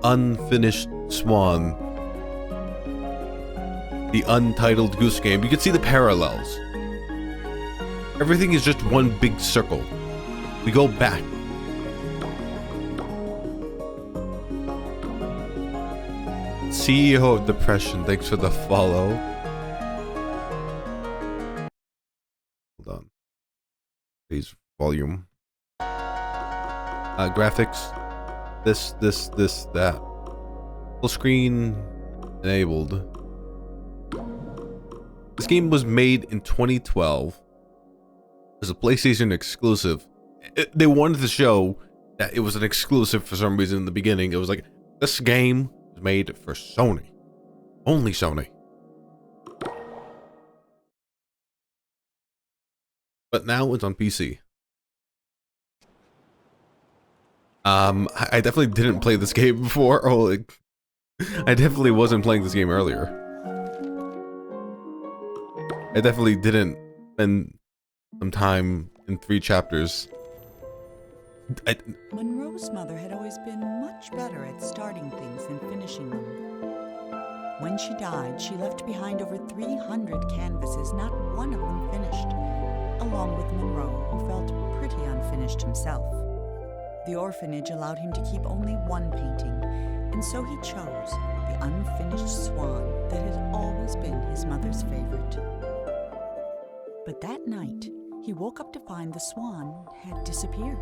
unfinished Swan, the untitled Goose Game, you can see the parallels. Everything is just one big circle. We go back. CEO of Depression, thanks for the follow. Hold on. Please, volume. Graphics. This, that. Full screen enabled. This game was made in 2012. It was a PlayStation exclusive. They wanted to show that it was an exclusive for some reason in the beginning. It was like, this game was made for Sony. Only Sony. But now it's on PC. I definitely didn't play this game before. Oh, like, I definitely wasn't playing this game earlier. I definitely didn't spend some time in 3 chapters. Monroe's mother had always been much better at starting things than finishing them. When she died, she left behind over 300 canvases, not one of them finished, along with Monroe, who felt pretty unfinished himself. The orphanage allowed him to keep only one painting, and so he chose the unfinished swan that had always been his mother's favorite. But that night, he woke up to find the swan had disappeared.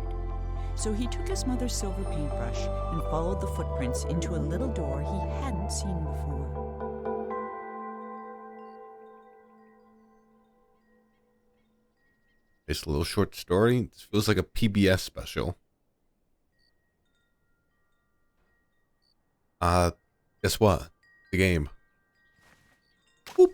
So he took his mother's silver paintbrush and followed the footprints into a little door he hadn't seen before. It's a little short story. This feels like a PBS special. Guess what? The game. Boop.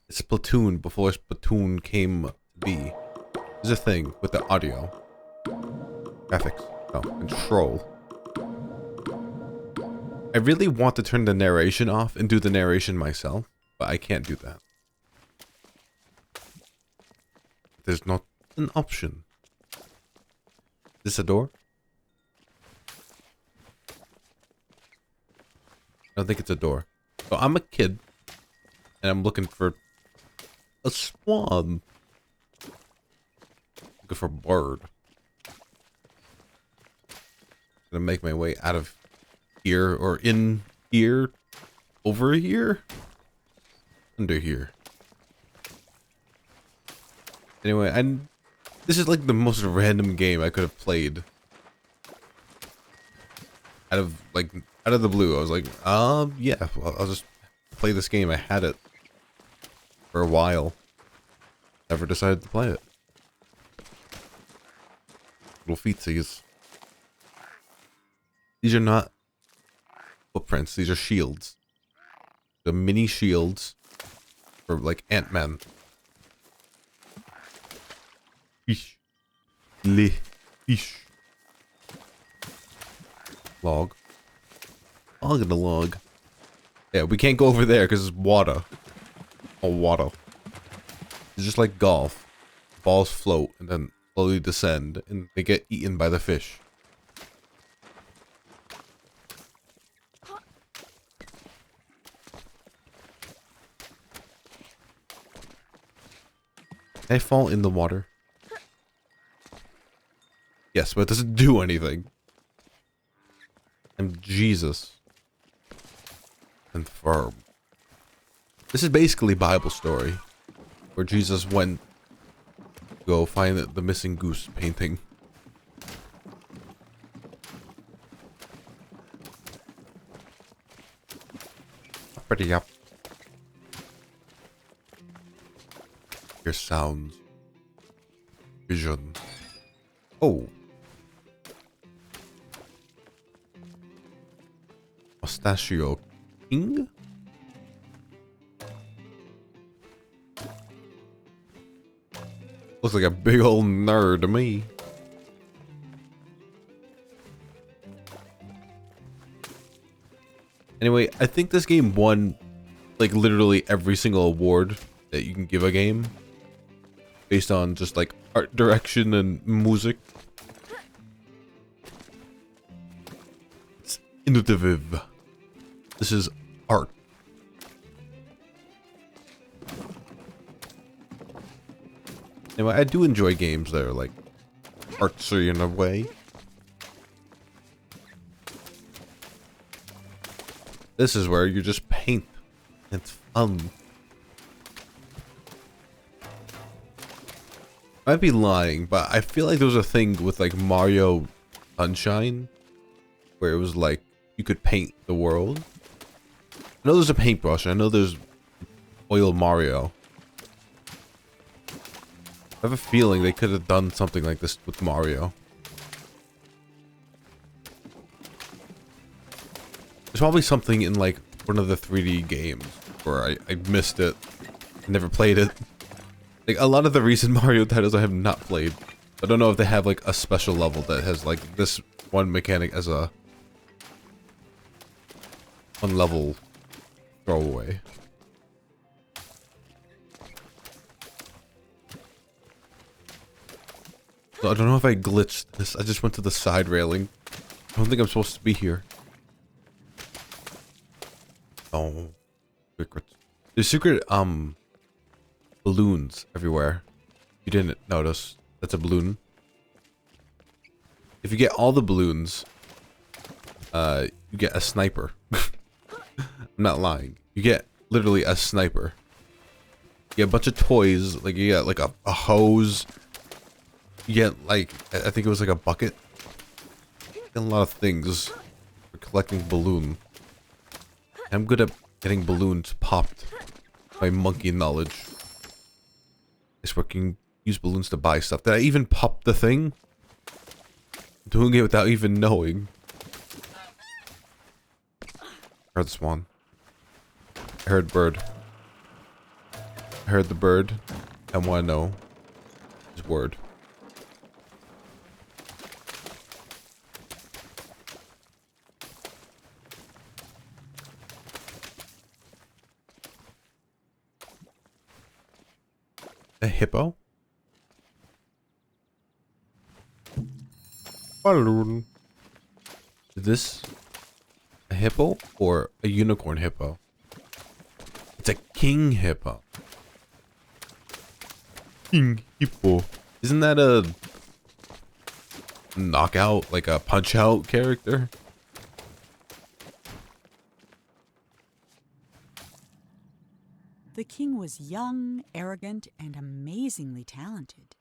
It's Splatoon before Splatoon came to be. There's a thing with the audio. Graphics. No, control. I really want to turn the narration off and do the narration myself, but I can't do that. There's not an option. Is this a door? I don't think it's a door. So I'm a kid, and I'm looking for a swan. Looking for a bird. Gonna make my way out of here, or in here, over here, under here. Anyway, this is like the most random game I could have played. Out of the blue, I was like, yeah, well, I'll just play this game. I had it for a while. Never decided to play it. Little feetsies. These are not footprints, these are shields. The mini shields for like Ant-Man. Fish. Fish. Log. Log in the log. Yeah, we can't go over there because it's water. Oh, water. It's just like golf. Balls float and then slowly descend and they get eaten by the fish. Can I fall in the water? Yes, but it doesn't do anything. I'm Jesus. And firm. This is basically Bible story. Where Jesus went to go find the missing goose painting. Pretty up. Hear sounds. Vision. Oh. Mustachio King? Looks like a big old nerd to me. Anyway, I think this game won like literally every single award that you can give a game based on just like art direction and music. It's innovative. This is art. Anyway, I do enjoy games that are like artsy in a way. This is where you just paint. It's fun. I'd be lying, but I feel like there was a thing with like Mario Sunshine where it was like you could paint the world. I know there's a paintbrush. I know there's Oil Mario. I have a feeling they could have done something like this with Mario. There's probably something in like one of the 3D games where I missed it. Never played it. Like a lot of the recent Mario titles I have not played. I don't know if they have like a special level that has like this one mechanic as a one level throwaway. So I don't know if I glitched this. I just went to the side railing. I don't think I'm supposed to be here. Oh, secrets. There's secret balloons everywhere. You didn't notice. That's a balloon. If you get all the balloons, you get a sniper. I'm not lying. You get literally a sniper. You get a bunch of toys. Like you get like a hose. You get like, I think it was like a bucket. You get a lot of things for collecting balloon. I'm good at getting balloons popped. My monkey knowledge. It's working. Use balloons to buy stuff. Did I even pop the thing? Doing it without even knowing. I heard swan. I heard bird. I heard the bird. I want to know his word. A hippo? Balloon. Is this a hippo or a unicorn hippo? It's a king hippo. King hippo. Isn't that a knockout, like a punch out character? The king was young, arrogant, and amazingly talented.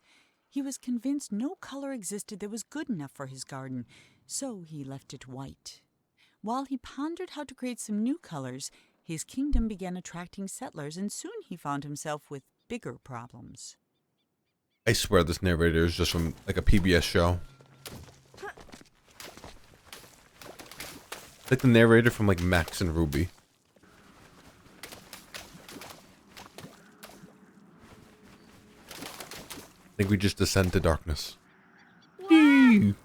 He was convinced no color existed that was good enough for his garden, so he left it white. While he pondered how to create some new colors, his kingdom began attracting settlers, and soon he found himself with bigger problems. I swear this narrator is just from like a PBS show. Like the narrator from like Max and Ruby. I think we just descend to darkness. Hey!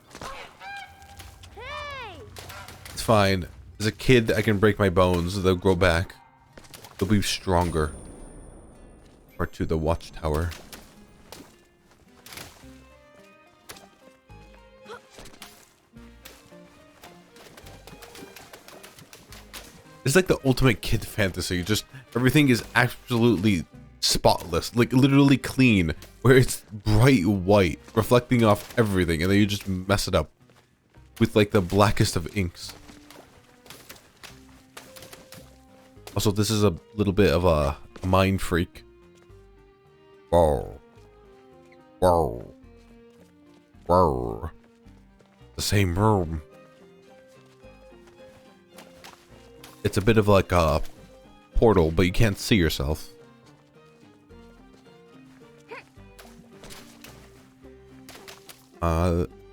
It's fine. As a kid, I can break my bones. They'll grow back. They'll be stronger. Part 2, the Watchtower. It's like the ultimate kid fantasy. Just everything is absolutely spotless, like literally clean, where it's bright white, reflecting off everything, and then you just mess it up with like the blackest of inks. Also, this is a little bit of a mind freak. Whoa. Whoa. Whoa. The same room. It's a bit of like a portal, but you can't see yourself.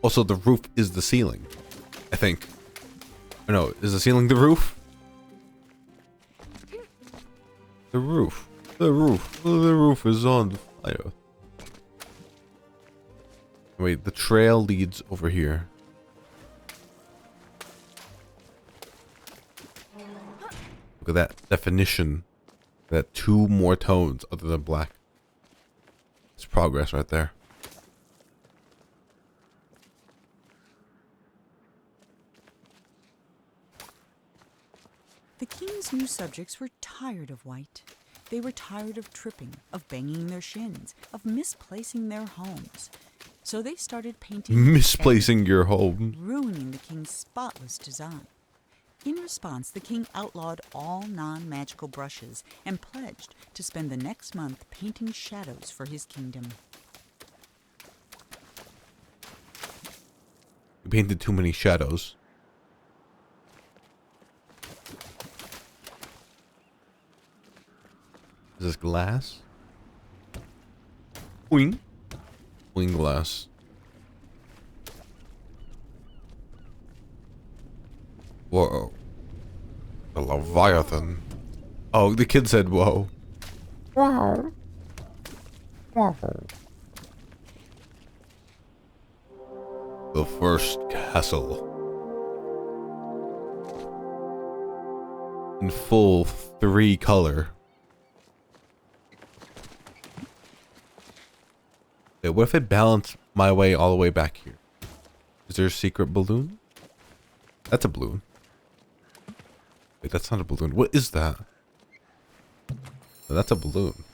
Also, the roof is the ceiling, I think. Or no, is the ceiling the roof? The roof. The roof. The roof is on fire. Wait, the trail leads over here. Look at that definition. That 2 more tones other than black. It's progress right there. The king's new subjects were tired of white. They were tired of tripping, of banging their shins, of misplacing their homes. So they started painting Misplacing your home. ruining the king's spotless design. In response, the king outlawed all non-magical brushes and pledged to spend the next month painting shadows for his kingdom. You painted too many shadows. Is this glass? Boing. Boing glass. Whoa. The Leviathan. Oh, the kid said whoa. Wow. Wow. The first castle. In full 3 color. Wait, what if I balance my way all the way back here? Is there a secret balloon? That's a balloon. Wait, that's not a balloon. What is that? Oh, that's a balloon.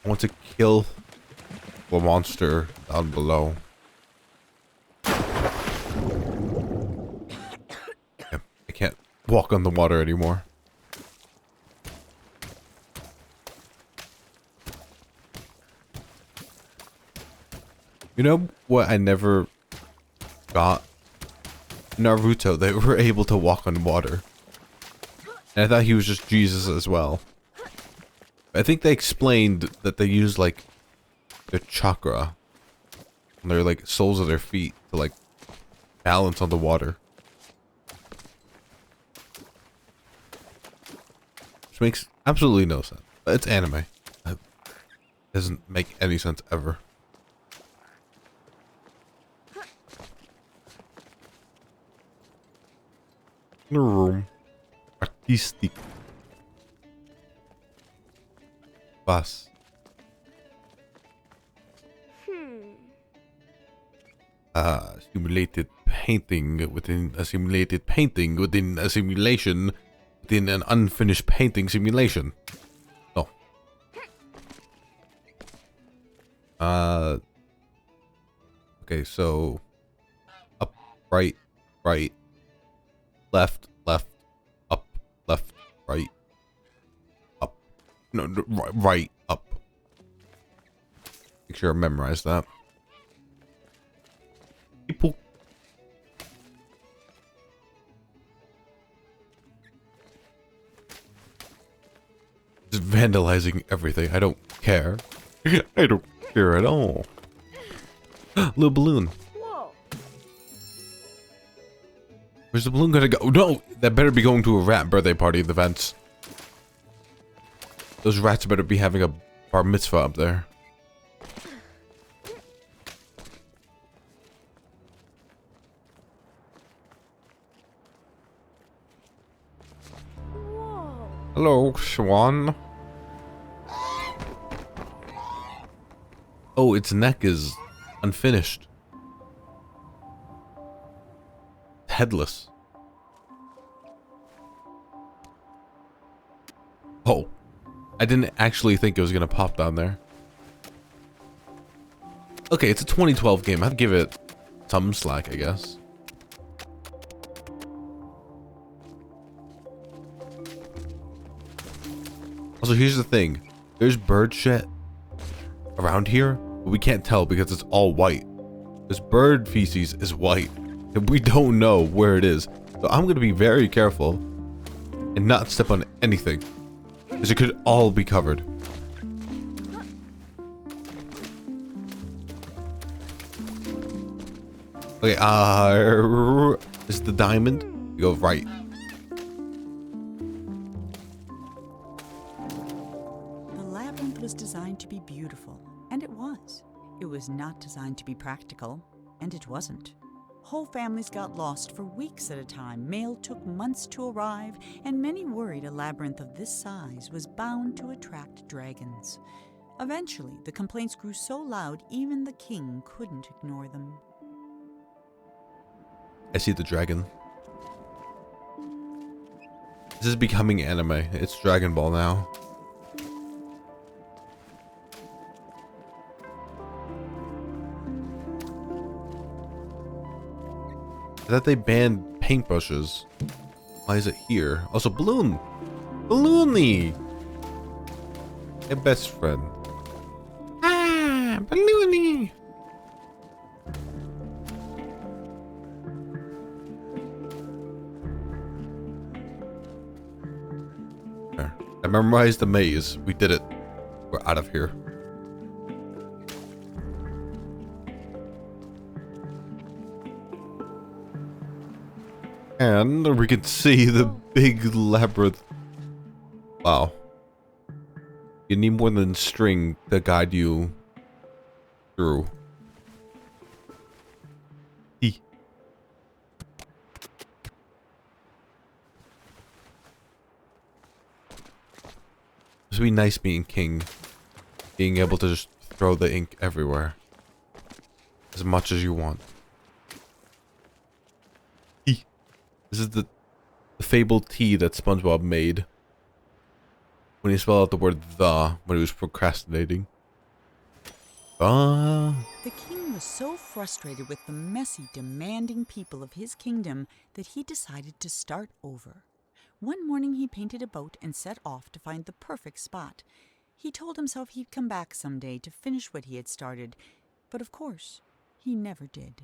I want to kill the monster down below. Okay, I can't walk on the water anymore. You know what I never got? Naruto, they were able to walk on water. And I thought he was just Jesus as well. I think they explained that they use like their chakra and their like soles of their feet to like balance on the water. Which makes absolutely no sense. It's anime. It doesn't make any sense ever. In the room. Artistic. Bus. Simulated painting within a simulated painting within a simulation within an unfinished painting simulation. No. Okay, so up, right, right, left, left, up, left, right, up. No, right, up. Make sure I memorize that. People. Just vandalizing everything. I don't care. I don't care at all. Little balloon. Whoa. Where's the balloon gonna go? No! That better be going to a rat birthday party at the vents. Those rats better be having a bar mitzvah up there. Whoa. Hello, Swan. Oh, its neck is unfinished. Headless. Oh. I didn't actually think it was gonna pop down there. Okay, it's a 2012 game. I'd give it some slack, I guess. Also, here's the thing. There's bird shit around here, but we can't tell because it's all white. This bird feces is white, and we don't know where it is. So I'm gonna be very careful and not step on anything, because it could all be covered. Okay, this is the diamond. You go right. The labyrinth was designed to be beautiful, and it was. It was not designed to be practical, and it wasn't. Whole families got lost for weeks at a time. Mail took months to arrive, and many worried a labyrinth of this size was bound to attract dragons. Eventually, the complaints grew so loud even the king couldn't ignore them. I see the dragon. This is becoming anime. It's Dragon Ball now. I thought they banned paintbrushes. Why is it here? Also, balloon! Balloony! My best friend. Ah, balloony! There. I memorized the maze. We did it. We're out of here. And we can see the big labyrinth. Wow. You need more than string to guide you through. E. This would be nice being king. Being able to just throw the ink everywhere. As much as you want. E. This is the fabled tea that SpongeBob made. When he spelled out the word "the" when he was procrastinating. The king was so frustrated with the messy, demanding people of his kingdom that he decided to start over. One morning he painted a boat and set off to find the perfect spot. He told himself he'd come back someday to finish what he had started, but of course, he never did.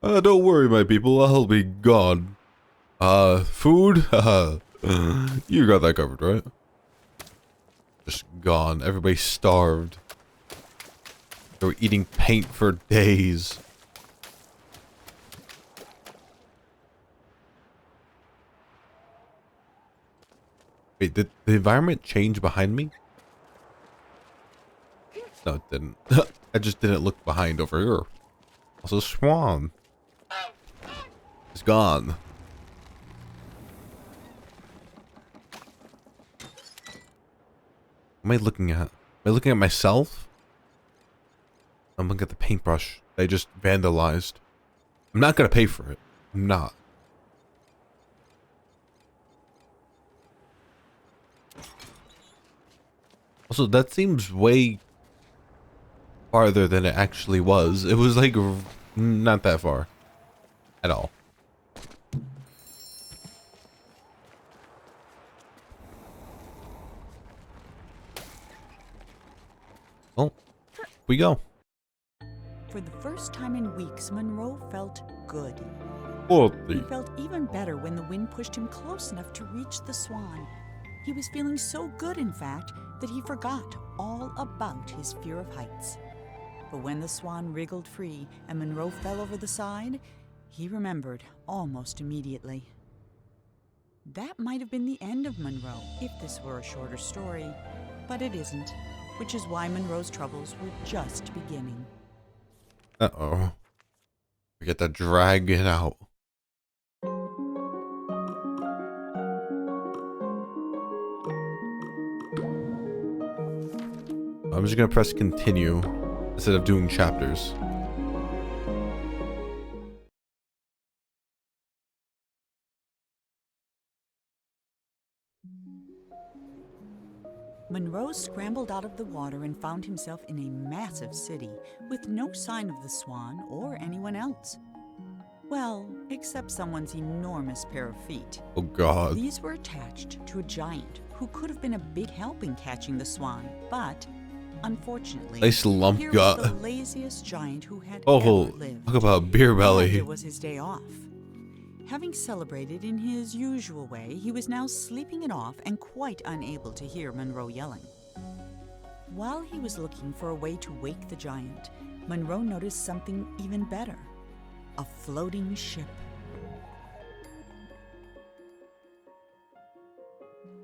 Don't worry, my people, I'll be gone. Food? You got that covered, right? Just gone. Everybody starved. They were eating paint for days. Wait, did the environment change behind me? No, it didn't. I just didn't look behind over here. Also, Swan. It's gone. What am I looking at? Am I looking at myself? I'm looking at the paintbrush they just vandalized. I'm not gonna pay for it. I'm not. Also, that seems way farther than it actually was. It was like not that far at all. Oh, we go. For the first time in weeks, Monroe felt good. He felt even better when the wind pushed him close enough to reach the Swan. He was feeling so good, in fact, that he forgot all about his fear of heights. But when the Swan wriggled free and Monroe fell over the side, he remembered almost immediately. That might have been the end of Monroe if this were a shorter story, but it isn't, which is why Monroe's troubles were just beginning. Uh-oh. We get the dragon out. I'm just gonna press continue instead of doing chapters. Monroe scrambled out of the water and found himself in a massive city with no sign of the Swan or anyone else. Well, except someone's enormous pair of feet. Oh god. These were attached to a giant who could have been a big help in catching the Swan, but unfortunately, Nice lump here gut. was the laziest giant who had Oh, ever lived. talk about beer And belly. it was his day off. Having celebrated in his usual way, he was now sleeping it off and quite unable to hear Monroe yelling. While he was looking for a way to wake the giant, Monroe noticed something even better: a floating ship.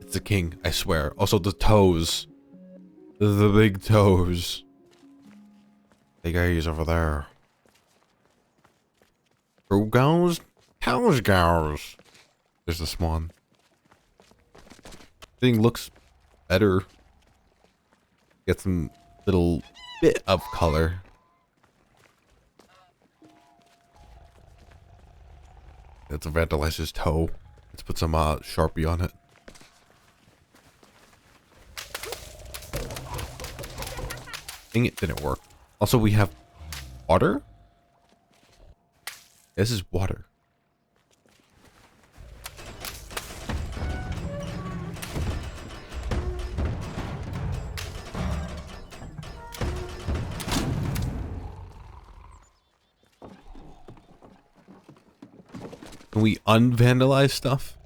It's the king, I swear. Also the toes. The big toes. Big A's over there. Who goes? Cows goes. There's the Swan. Thing looks better. Get some little bit of color. Let's vandalize his toe. Let's put some Sharpie on it. Dang, it didn't work. Also, we have water? This is water. Can we unvandalize stuff?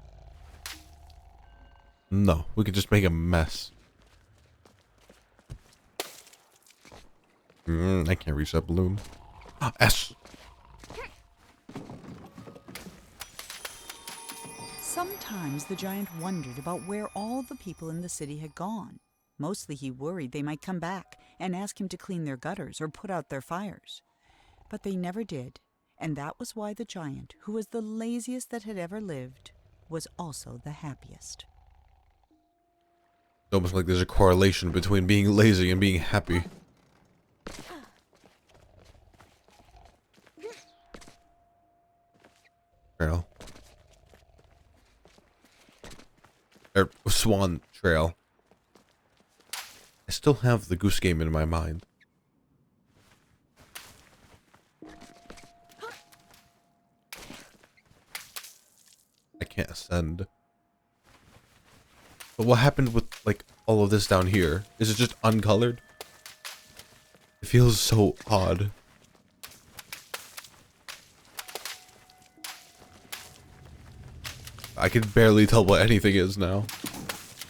No, we could just make a mess. I can't reach that balloon. S. Sometimes the giant wondered about where all the people in the city had gone. Mostly he worried they might come back and ask him to clean their gutters or put out their fires. But they never did, and that was why the giant, who was the laziest that had ever lived, was also the happiest. It's almost like there's a correlation between being lazy and being happy. Trail. Swan trail. I still have the goose game in my mind. I can't ascend. But what happened with, like, all of this down here? Is it just uncolored? It feels so odd. I can barely tell what anything is now.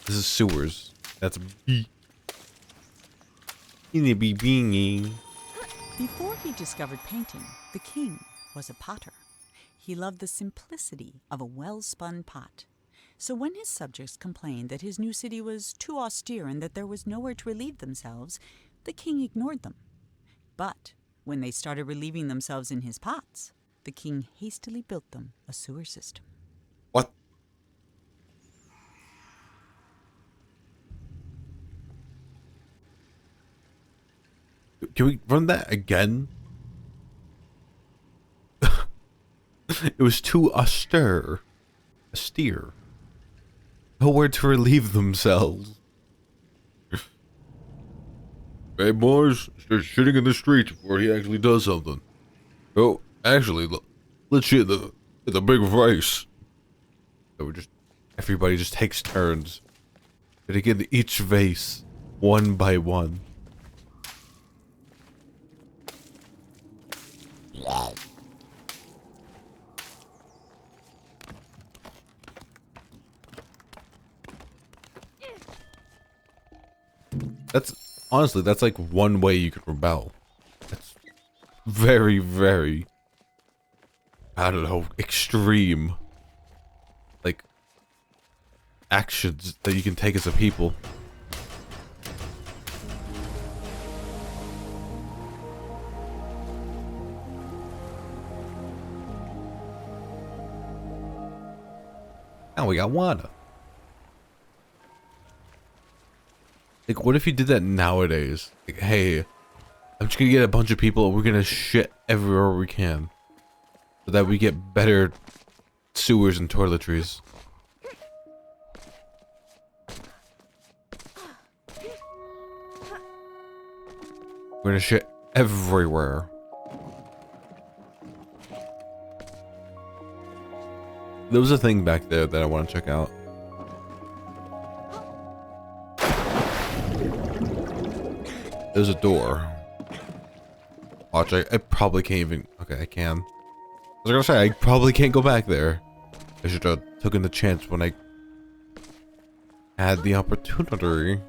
This is sewers. That's B. Before he discovered painting, the king was a potter. He loved the simplicity of a well-spun pot. So when his subjects complained that his new city was too austere and that there was nowhere to relieve themselves, the king ignored them. But when they started relieving themselves in his pots, the king hastily built them a sewer system. What? Can we run that again? It was too austere. Austere. Nowhere to relieve themselves. Hey boys, start shitting in the streets before he actually does something. Oh, actually, let's shit in the big vase. So everybody just takes turns. Getting in each vase, one by one. That's like one way you could rebel. That's very, very, I don't know, extreme, like, actions that you can take as a people. Now we got water. Like, what if you did that nowadays? Like, hey, I'm just gonna get a bunch of people and we're gonna shit everywhere we can. So that we get better sewers and toiletries. We're gonna shit everywhere. There was a thing back there that I want to check out. There's a door. Watch, I probably can't even... Okay, I can. I was gonna say, I probably can't go back there. I should have taken the chance when I had the opportunity.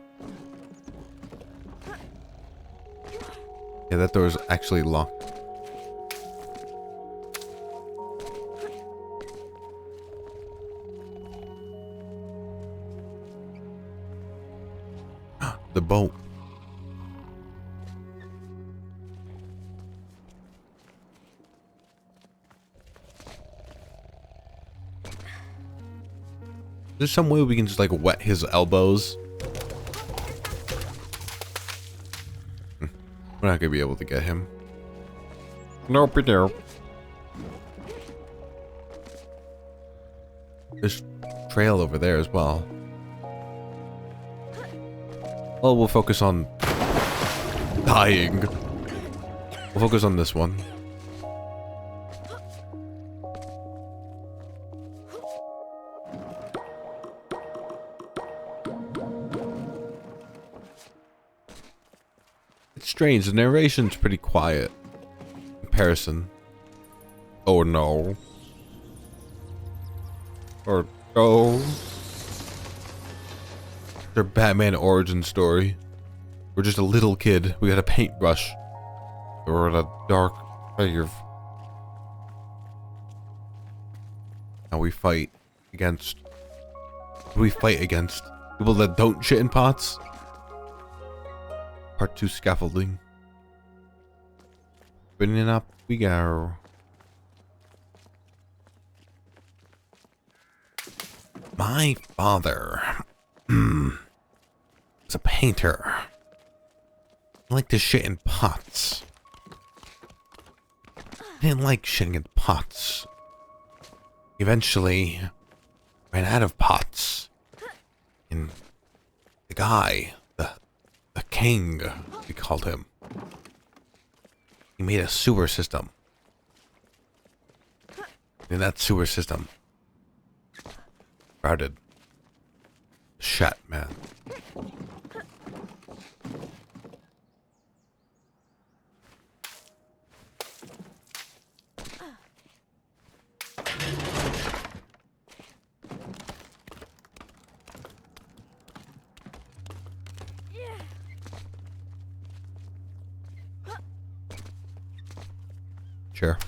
Yeah, that door is actually locked. The boat. There's some way we can just like wet his elbows. We're not gonna be able to get him. Nope, nope. There's trail over there as well. Well, we'll focus on dying. We'll focus on this one. It's strange, the narration's pretty quiet in comparison. Oh no. Or no. Their Batman origin story. We're just a little kid. We got a paintbrush. We're in a dark cave. Now we fight against. Who do we fight against? People that don't shit in pots? Part 2 scaffolding. Spinning up we go. My father was a painter. He liked to shit in pots. He didn't like shitting in pots. Eventually ran out of pots. And the guy, the king, we called him. He made a sewer system. In that sewer system sprouted Shat Man. Sure.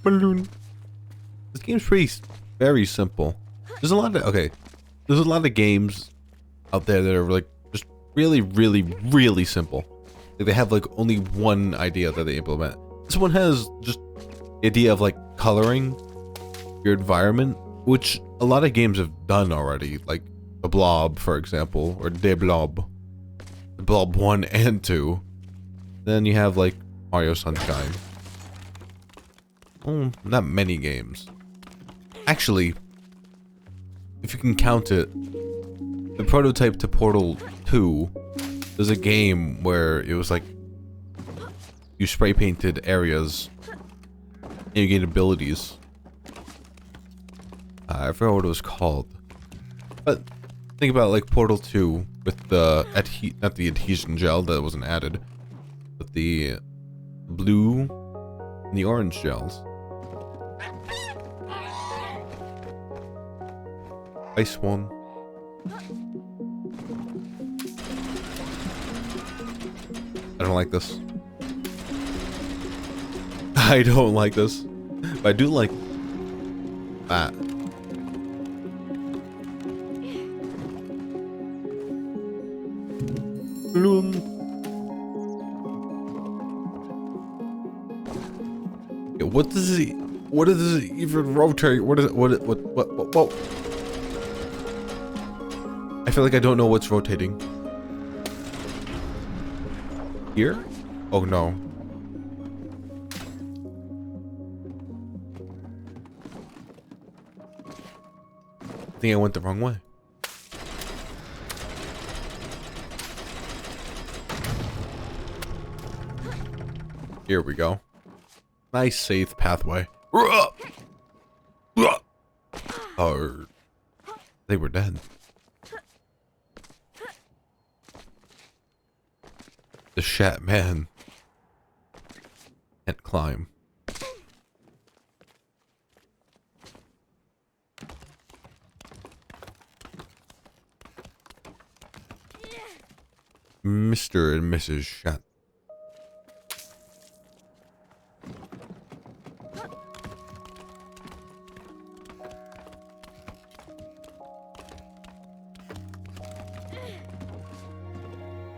Balloon. This game's very simple. There's a lot of There's a lot of games out there that are like just really simple. Like they have like only one idea that they implement. This one has just the idea of like coloring your environment, which a lot of games have done already. Like The Blob, for example, or De Blob. The Blob 1 and 2. Then you have like Mario Sunshine. Oh, not many games. Actually, if you can count it, the prototype to Portal 2, there's a game where it was like you spray painted areas and you gain abilities. I forgot what it was called. But think about like Portal 2 with the not the adhesion gel that wasn't added, but the blue and the orange gels. Hi, Swan. I don't like this. I don't like this. But I do like that. Bloom. Yeah, what does it even rotate? What is it? What? Whoa. I feel like I don't know what's rotating. Here? Oh no. I think I went the wrong way. Here we go. Nice safe pathway. Oh, they were dead. The Shat Man can't climb. Mr. and Mrs. Shat.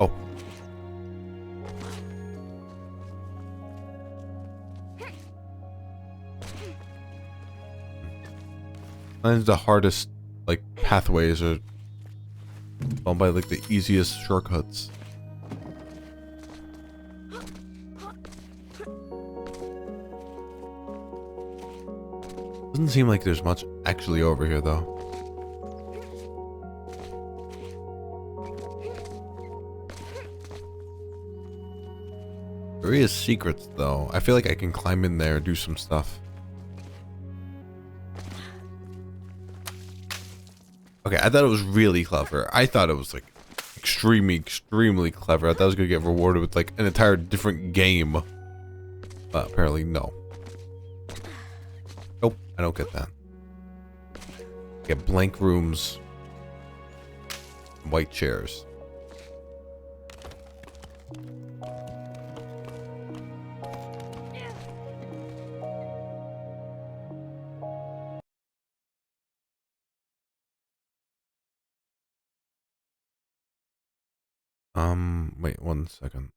Oh. Mine's the hardest, like, pathways are found by like the easiest shortcuts. Doesn't seem like there's much actually over here though. There is secrets though. I feel like I can climb in there and do some stuff. Okay, I thought it was really clever. I thought it was like extremely clever. I thought I was gonna get rewarded with like an entire different game. But apparently no. Nope, I don't get that. Get blank rooms. White chairs. Wait 1 second.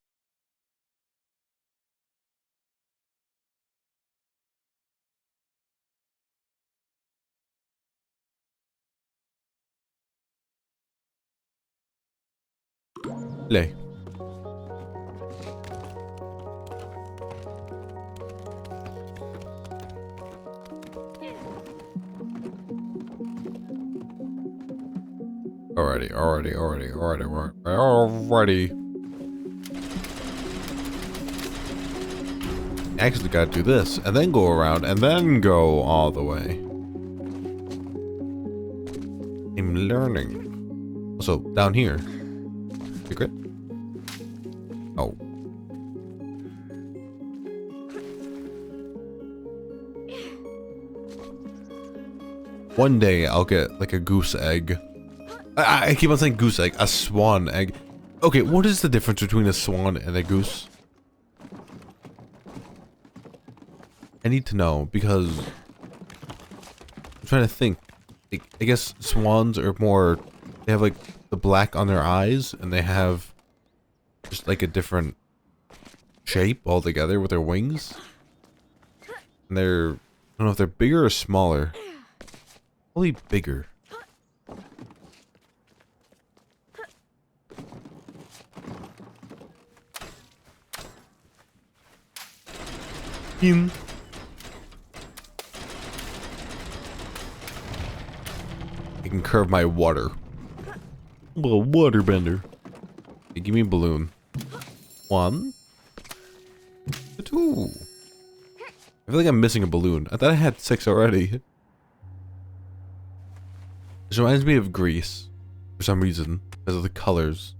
Play. Alrighty. Actually gotta do this, and then go around, and then go all the way. I'm learning. Also, down here. Secret? Oh. One day I'll get like a goose egg. I keep on saying goose egg, a swan egg. Okay, what is the difference between a swan and a goose? I need to know because I'm trying to think. I guess swans are more, they have like the black on their eyes and they have just like a different shape altogether with their wings. And they're, I don't know if they're bigger or smaller. Probably bigger. In. I can curve my water. A little water bender. Hey, give me a balloon. 1, 2. I feel like I'm missing a balloon. I thought I had 6 already. This reminds me of Greece for some reason, because of the colors.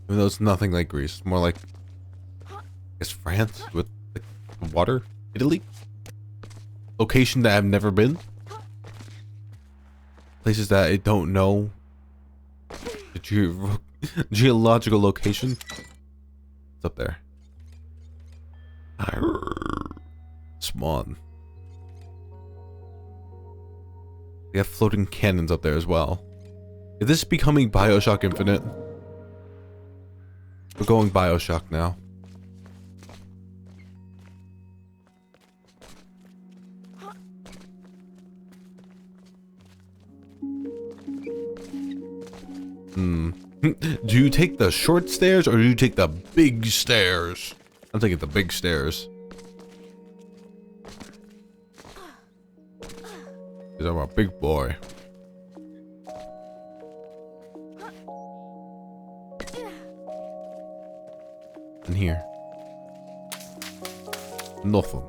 Even though it's nothing like Greece, it's more like, I guess, France with the water. Italy? Location that I've never been. Places that I don't know. The geological location. It's up there. Swan. They have floating cannons up there as well. Is this becoming BioShock Infinite? We're going BioShock now. Do you take the short stairs or do you take the big stairs? I'm taking the big stairs. Because I'm a big boy. And here. Nothing.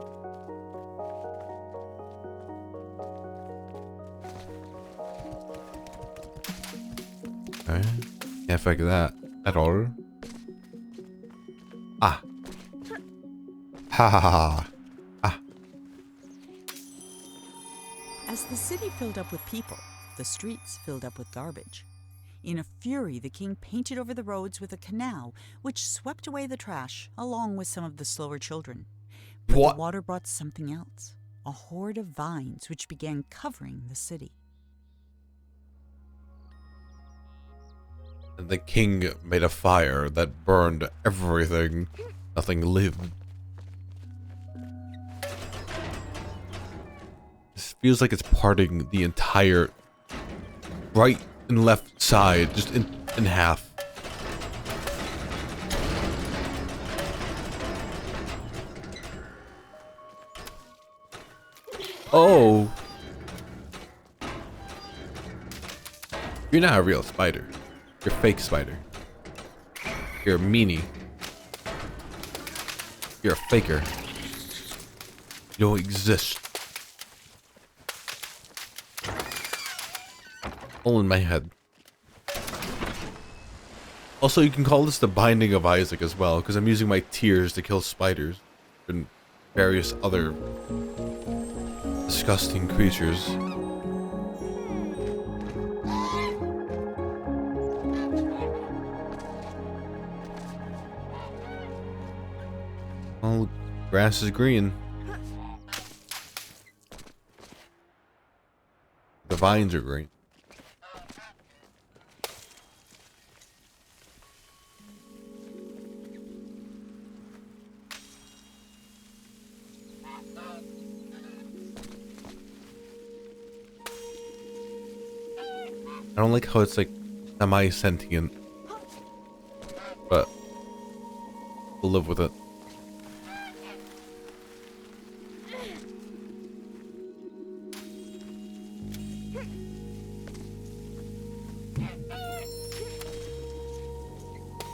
Okay. Can't figure that at all. Ah. Ha ha ha. Ah. As the city filled up with people, the streets filled up with garbage. In a fury, the king painted over the roads with a canal, which swept away the trash, along with some of the slower children. But What? the water brought something else, a horde of vines which began covering the city. And the king made a fire that burned everything. Nothing lived. This feels like it's parting the entire right and left side, just in half. Oh. You're not a real spider. You're a fake spider. You're a meanie. You're a faker. You don't exist. All in my head. Also, you can call this the Binding of Isaac as well, because I'm using my tears to kill spiders and various other disgusting creatures. Oh, grass is green. The vines are green. I don't like how it's like semi-sentient, but we'll live with it.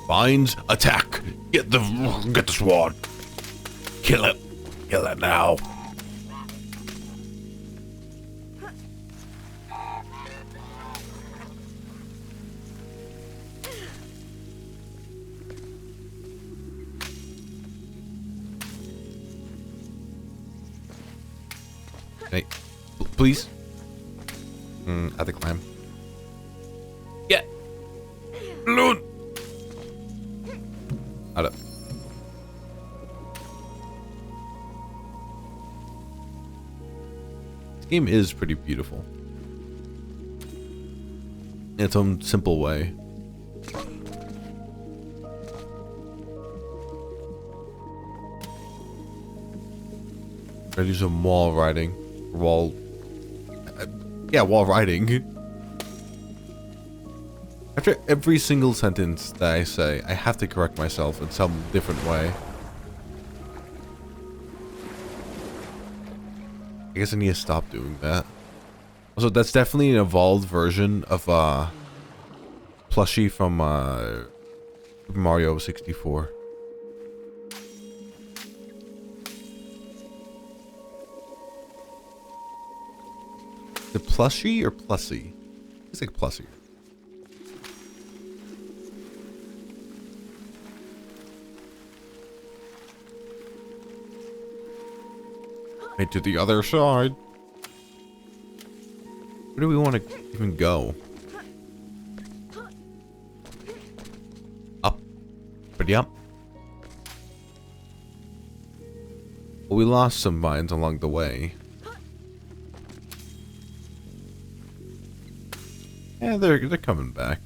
Vines, attack! Get the swan! Kill it! Kill it now! Hey, please. I have to climb. Yeah. Balloon. Got it. This game is pretty beautiful in its own simple way. Gotta do some wall riding. Wall riding. After every single sentence that I say, I have to correct myself in some different way. I guess I need to stop doing that. Also, that's definitely an evolved version of plushie from Super Mario 64. The plushie or plussy? It's like plussy. Right to the other side. Where do we want to even go? Up. Pretty up. Well, we lost some vines along the way. Yeah, they're coming back.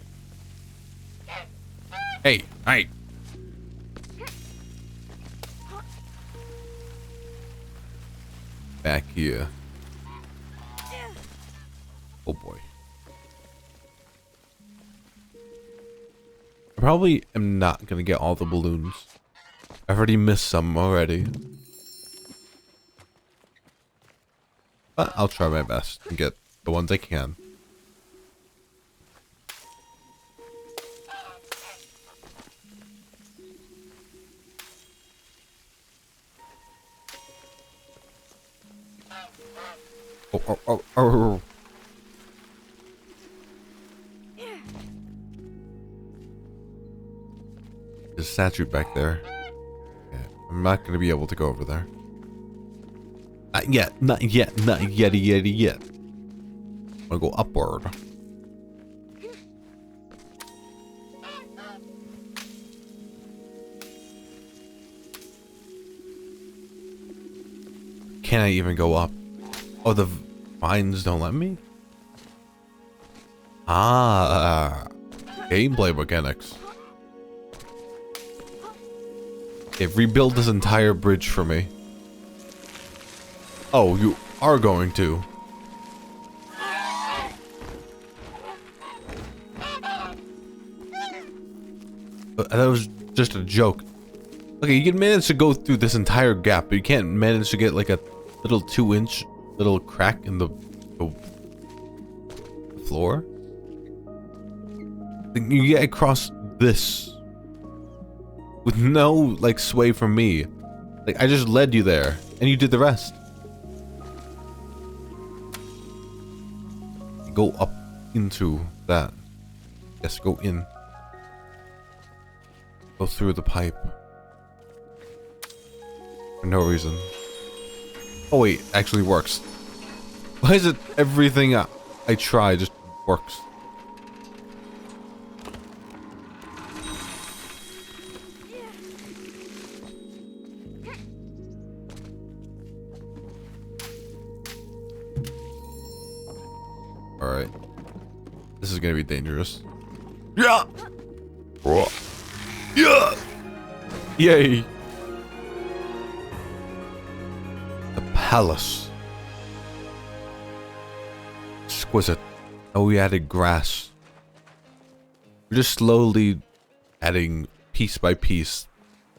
Hey, hey. Back here. Oh boy. I probably am not gonna get all the balloons. I've already missed some already. But I'll try my best and get the ones I can. Oh. There's a statue back there. Yeah, I'm not going to be able to go over there. Not yet. I'm going to go upward. Can I even go up? Oh, the vines don't let me? Gameplay mechanics. Okay, rebuild this entire bridge for me. Oh, you are going to. I thought it was just a joke. Okay, you can manage to go through this entire gap, but you can't manage to get like a little 2-inch little crack in the floor. You get across this with no like sway from me. Like I just led you there, and you did the rest. Go up into that. Yes, go in. Go through the pipe. For no reason. Oh wait, actually works. Why is it everything I try just works? Alright. This is gonna be dangerous. Yeah! Yeah! Yay! The palace. Exquisite. Oh, we added grass. We're just slowly adding piece by piece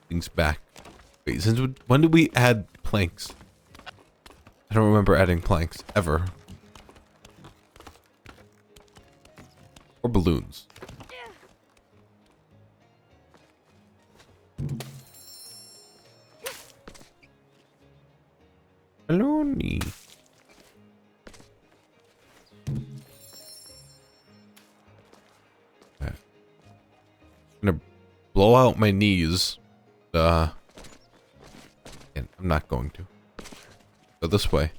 things back. Wait, when did we add planks? I don't remember adding planks ever. Or balloons. Balloony. Okay. I'm gonna blow out my knees. And I'm not going to. Go this way.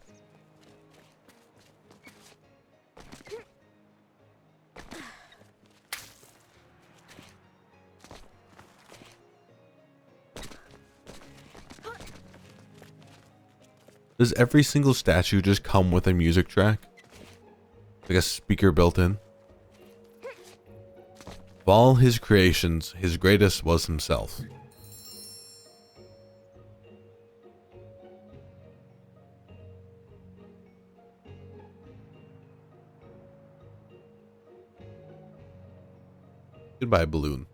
Does every single statue just come with a music track? Like a speaker built in? Of all his creations, his greatest was himself. Goodbye, balloon.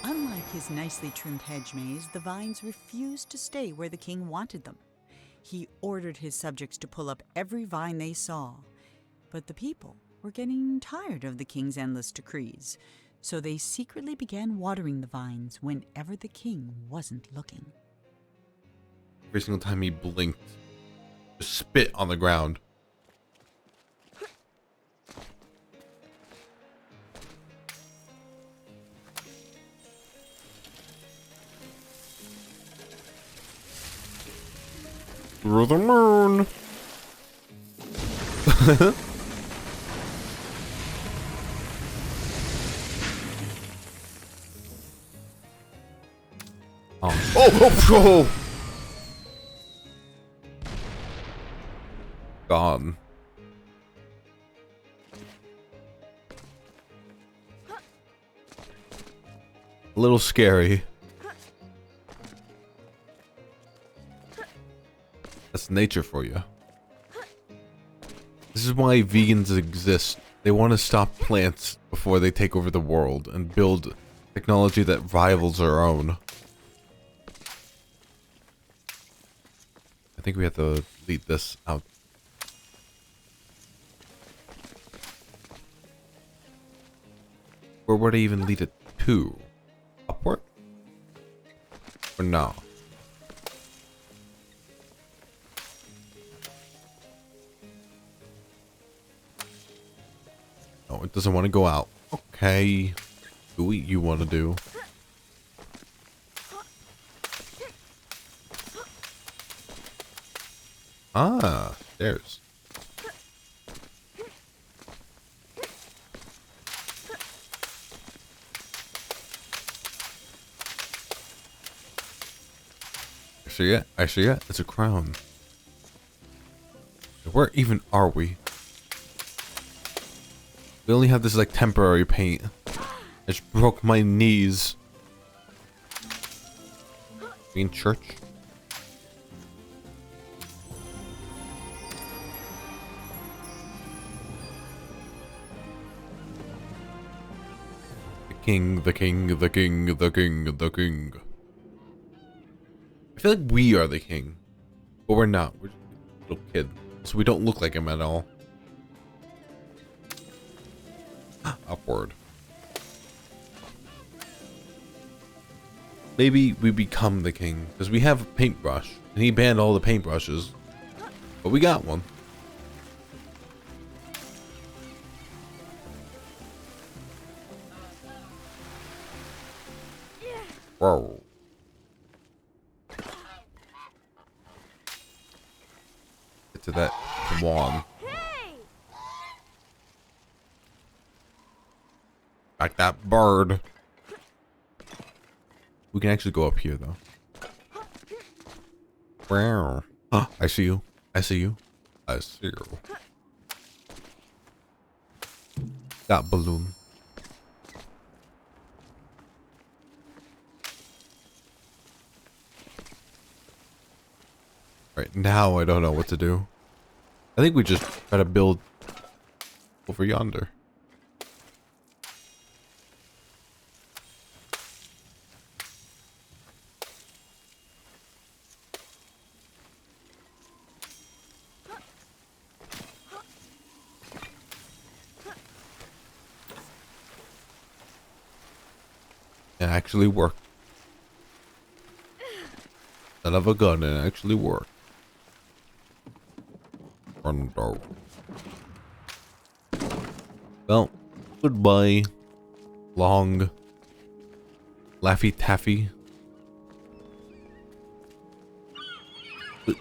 Unlike his nicely trimmed hedge maze, the vines refused to stay where the king wanted them. He ordered his subjects to pull up every vine they saw. But the people were getting tired of the king's endless decrees, so they secretly began watering the vines whenever the king wasn't looking. Every single time he blinked, just spit on the ground. Through the moon. Oh. Gone. A little scary. That's nature for you. This is why vegans exist. They want to stop plants before they take over the world and build technology that rivals our own. I think we have to lead this out. Where would I even lead it to? Upward? Or no? No, it doesn't want to go out. Okay. Do what you want to do. Ah, there's. I see it. It's a crown. Where even are we? We only have this like temporary paint. I just broke my knees. We in church? king, the king, the king, the king, the king. I feel like we are the king, but we're not. We're just a little kid, so we don't look like him at all. Upward. Maybe we become the king, because we have a paintbrush, and he banned all the paintbrushes, but we got one. Whoa. Get to that Swan. Like that bird. We can actually go up here though. Wow. I see you. I see you. I see you. That balloon. Right now I don't know what to do. I think we just try to build over yonder. It actually worked. Son of a gun, it actually worked. Rondo. Well, goodbye. Long. Laffy Taffy.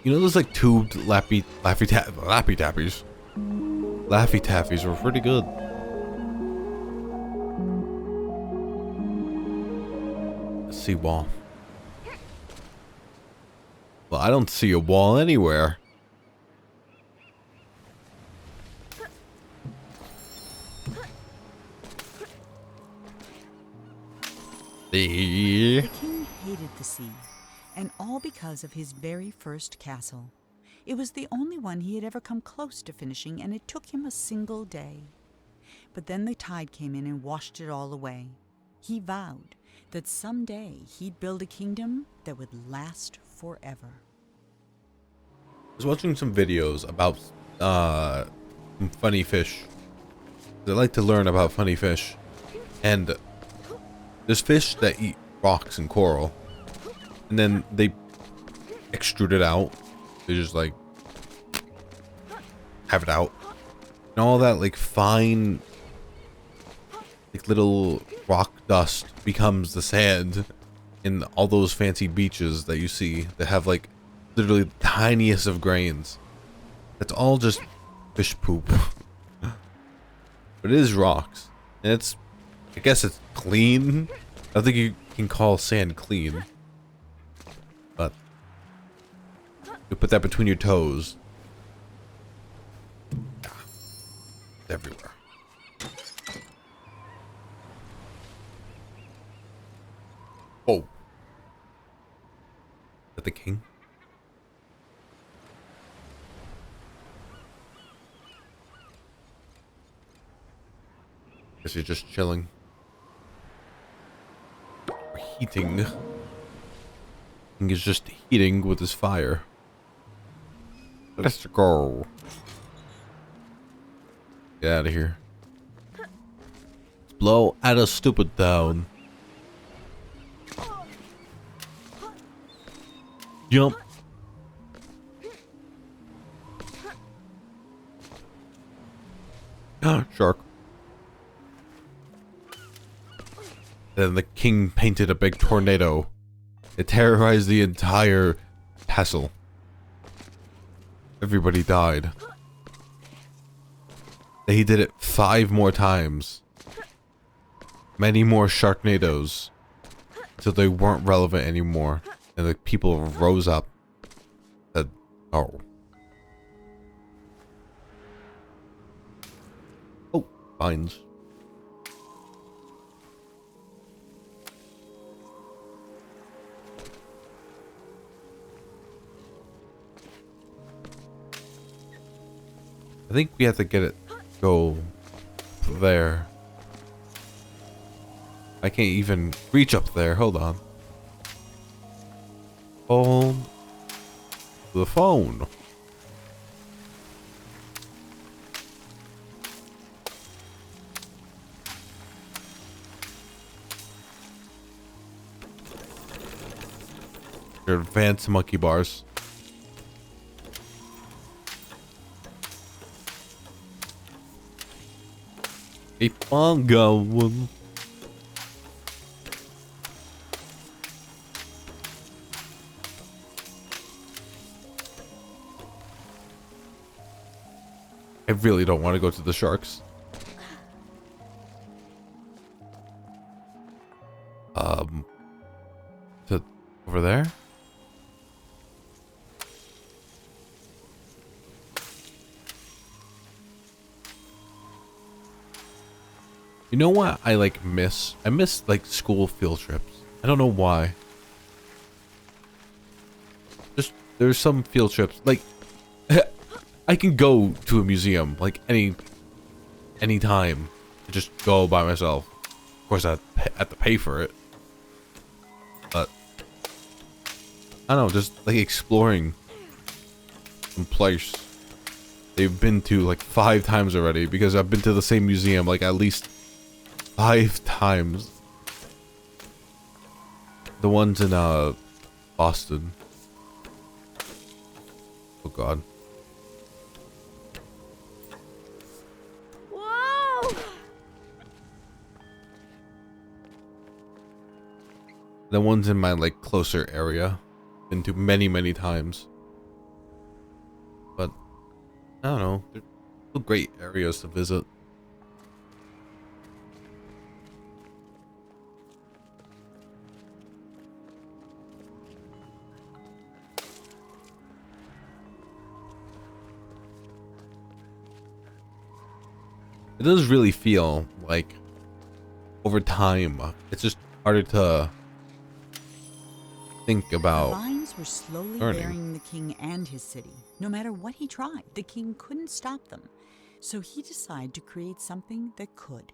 You know those like tubed Laffy Tappies? Laffy Taffies were pretty good. See wall. Well, I don't see a wall anywhere. The king hated the sea, and all because of his very first castle. It was the only one he had ever come close to finishing, and it took him a single day. But then the tide came in and washed it all away. He vowed that someday he'd build a kingdom that would last forever. I was watching some videos about some funny fish. I like to learn about funny fish. And there's fish that eat rocks and coral. And then they extrude it out. They just like have it out. And all that like fine like little rock dust becomes the sand in all those fancy beaches that you see that have like literally the tiniest of grains. That's all just fish poop. But it is rocks. And it's, I guess it's clean. I don't think you can call sand clean. But you put that between your toes. It's everywhere. Oh. Is that the king? Guess he's just chilling. Or heating. King is just heating with his fire. Let's go. Get out of here. Let's blow at a stupid town. Jump. Shark. Then the king painted a big tornado. It terrorized the entire castle. Everybody died. And he did it 5 more times. Many more Sharknadoes. Until they weren't relevant anymore. And the people rose up. Said, oh. Oh, vines. I think we have to get it go there. I can't even reach up there. Hold on. Hold the phone. Your advanced monkey bars. Keep on going. I really don't want to go to the sharks. To over there? You know what I like miss? I miss like school field trips. I don't know why. Just there's some field trips like I can go to a museum like any time to just go by myself. Of course, I have to pay for it, but I don't know, just like exploring some place they've been to like 5 times already, because I've been to the same museum like at least 5 times. The ones in Boston. Oh God. The ones in my like closer area, been to many times. But I don't know, they're still great areas to visit. It does really feel like over time it's just harder to think The about vines were slowly learning. burying the king and his city. No matter what he tried, the king couldn't stop them. So he decided to create something that could.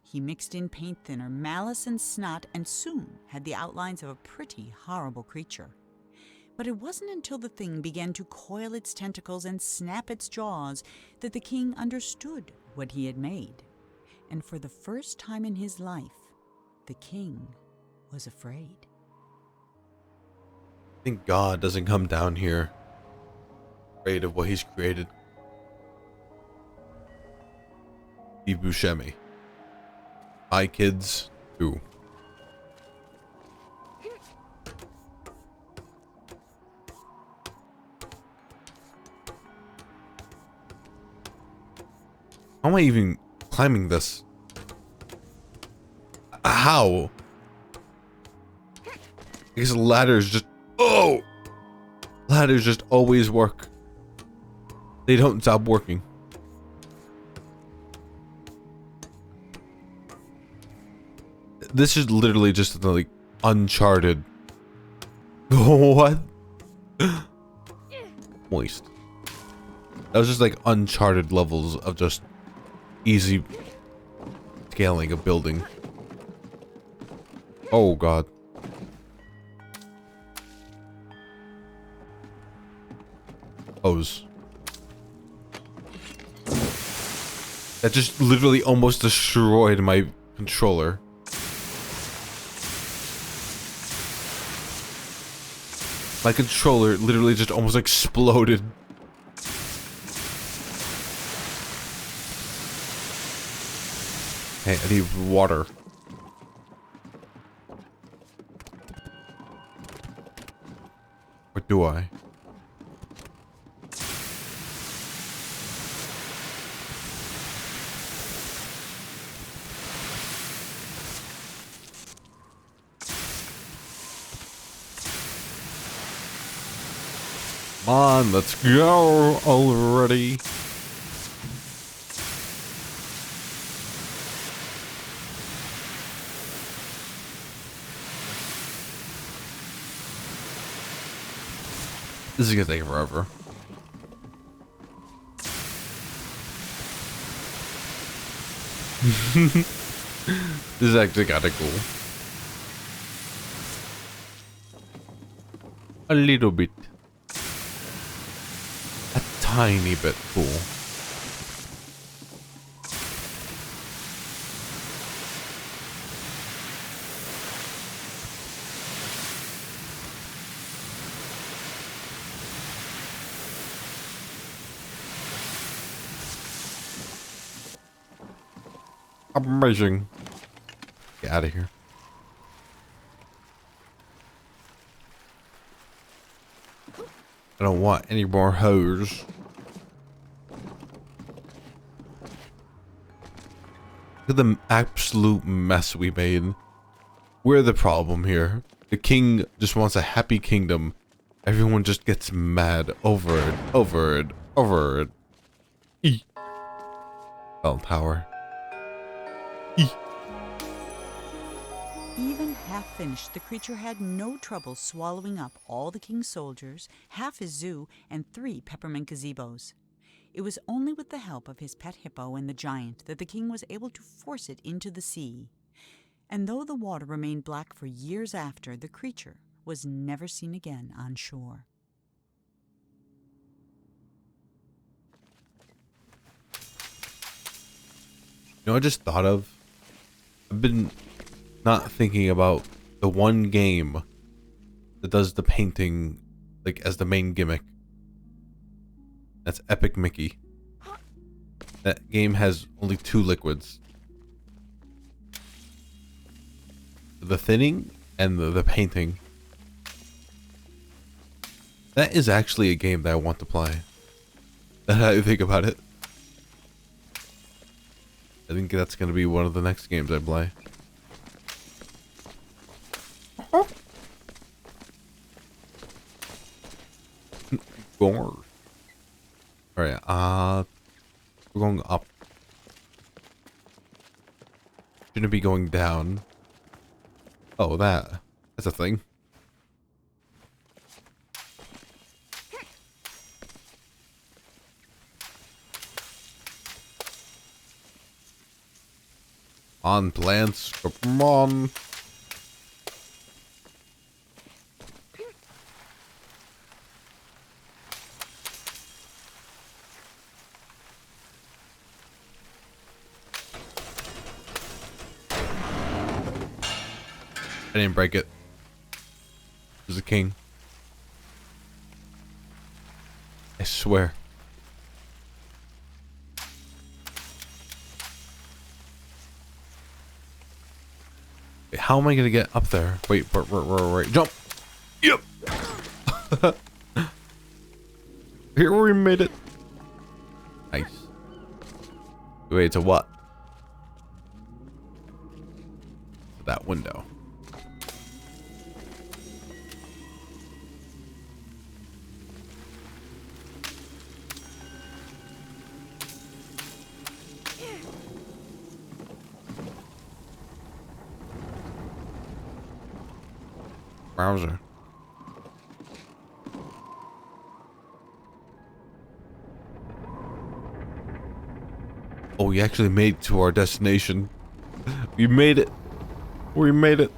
He mixed in paint thinner, malice, and snot, and soon had the outlines of a pretty horrible creature. But it wasn't until the thing began to coil its tentacles and snap its jaws that the king understood what he had made. And for the first time in his life, the king was afraid. I think God doesn't come down here afraid of what he's created. Steve Buscemi. My kids too. How am I even climbing this? How? I guess ladders just... Oh! Ladders just always work. They don't stop working. This is literally just like Uncharted. What? Moist. That was just like Uncharted levels of just easy scaling a building. Oh God. Hose. That just literally almost destroyed my controller. My controller literally just almost exploded. Hey, I need water. Or do I? Come on, let's go already. This is gonna take forever. This is actually kind of cool. A little bit. A tiny bit cool. Amazing. Get out of here. I don't want any more hose. Look at the absolute mess we made. We're the problem here. The king just wants a happy kingdom. Everyone just gets mad over it, over it, over it. Bell tower. Even half finished, the creature had no trouble swallowing up all the king's soldiers, half his zoo, and 3 peppermint gazebos. It was only with the help of his pet hippo and the giant that the king was able to force it into the sea. And though the water remained black for years after, the creature was never seen again on shore. You know, I just thought of. I've been not thinking about the one game that does the painting like as the main gimmick. That's Epic Mickey. That game has only 2 liquids. The thinning and the painting. That is actually a game that I want to play. That's how I think about it. I think that's going to be one of the next games I play. Gore. Alright, we're going up. Shouldn't be going down. Oh, that's a thing. On plants, come on. I didn't break it. There's a king. I swear. Wait, how am I gonna get up there? Wait, wait. Jump! Yep! Here we made it. Nice. Wait, to what? That window. Browser. Oh, we actually made it to our destination. We made it. We made it.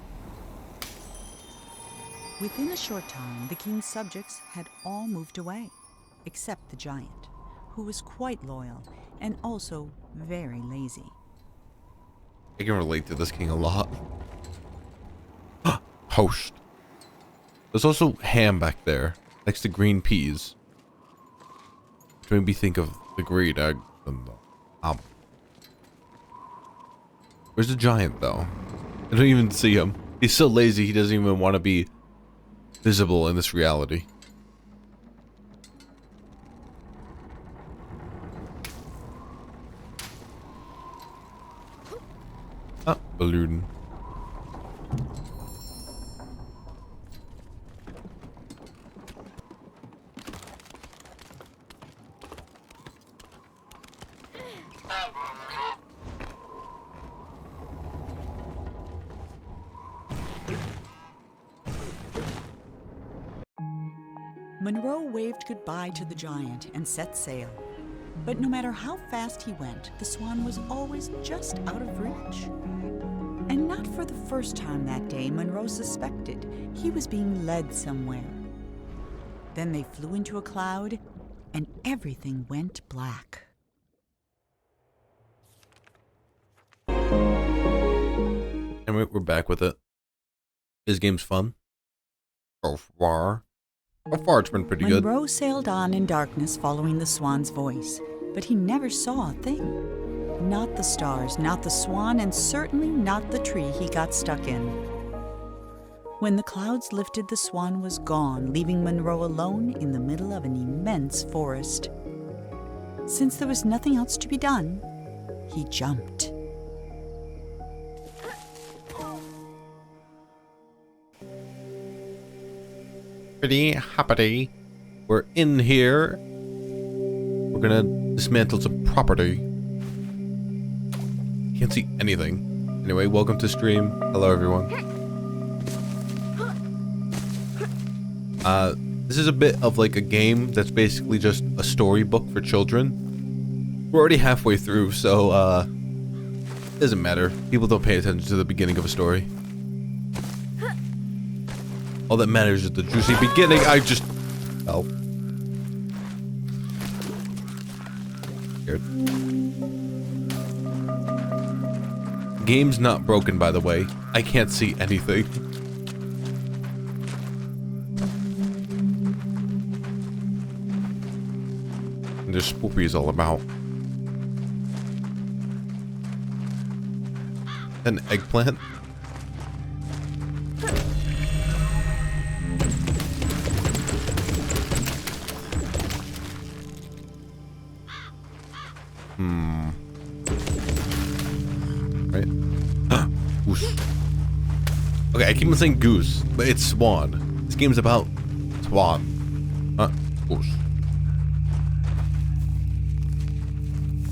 Within a short time, the king's subjects had all moved away, except the giant, who was quite loyal and also very lazy. I can relate to this king a lot. Host. There's also ham back there, next to green peas. Which made me think of the great egg and the Where's the giant, though? I don't even see him. He's so lazy, he doesn't even want to be visible in this reality. Ah, balloon. Monroe waved goodbye to the giant and set sail. But no matter how fast he went, the Swan was always just out of reach. And not for the first time that day, Monroe suspected he was being led somewhere. Then they flew into a cloud, and everything went black. And we're back with it. This game's fun. So far. So far it's been pretty good. Monroe sailed on in darkness following the Swan's voice, but he never saw a thing. Not the stars, not the Swan, and certainly not the tree he got stuck in. When the clouds lifted, the Swan was gone, leaving Monroe alone in the middle of an immense forest. Since there was nothing else to be done, he jumped. Pretty happy. We're in here. We're gonna dismantle some property. Can't see anything. Anyway, welcome to stream. Hello, everyone. This is a bit of like a game that's basically just a storybook for children. We're already halfway through, so it doesn't matter. People don't pay attention to the beginning of a story. All that matters is the juicy beginning. I just fell. Scared. Game's not broken, by the way. I can't see anything. And there's spoopies all about. An eggplant? Right? Goose. Okay, I keep on saying goose, but it's Swan. This game's about Swan. Goose.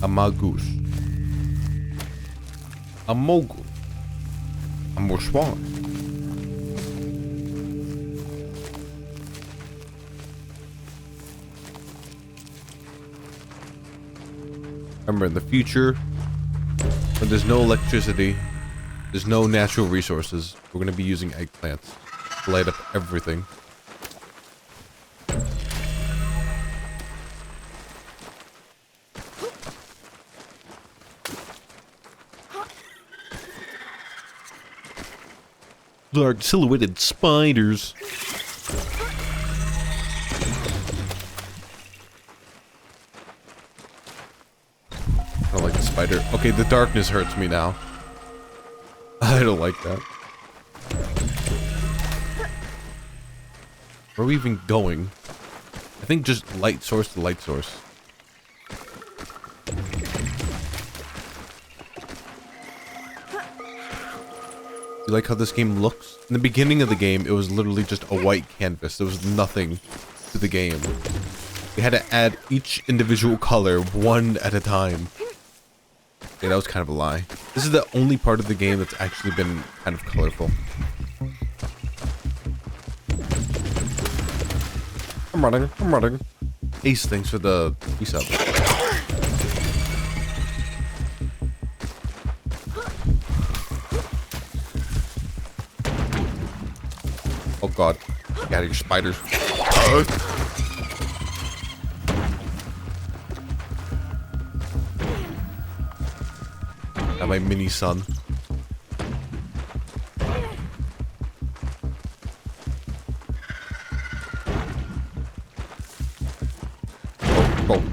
I'm a goose. A mogul. I'm a swan. Remember, in the future, when there's no electricity, there's no natural resources, we're going to be using eggplants to light up everything. Large silhouetted spiders. I don't like the spider. Okay, the darkness hurts me now. I don't like that. Where are we even going? I think just light source to light source. You like how this game looks? In the beginning of the game, it was literally just a white canvas. There was nothing to the game. We had to add each individual color one at a time. Okay, that was kind of a lie. This is the only part of the game that's actually been kind of colorful. I'm running. Ace, thanks for the resub. Oh god. Get out of your spiders. Now my mini son.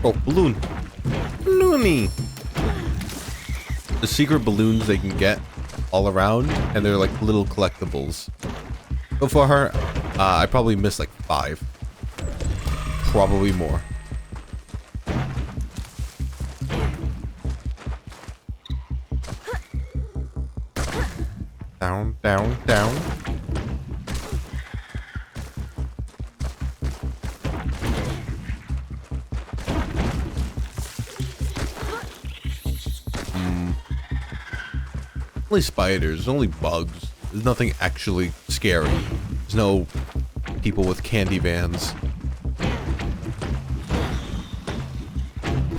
Oh, balloon. Balloony. The secret balloons they can get all around, and they're like little collectibles. So far, I probably missed like 5. Probably more. Down, down, down. Only spiders, only bugs. There's nothing actually scary. There's no people with candy vans.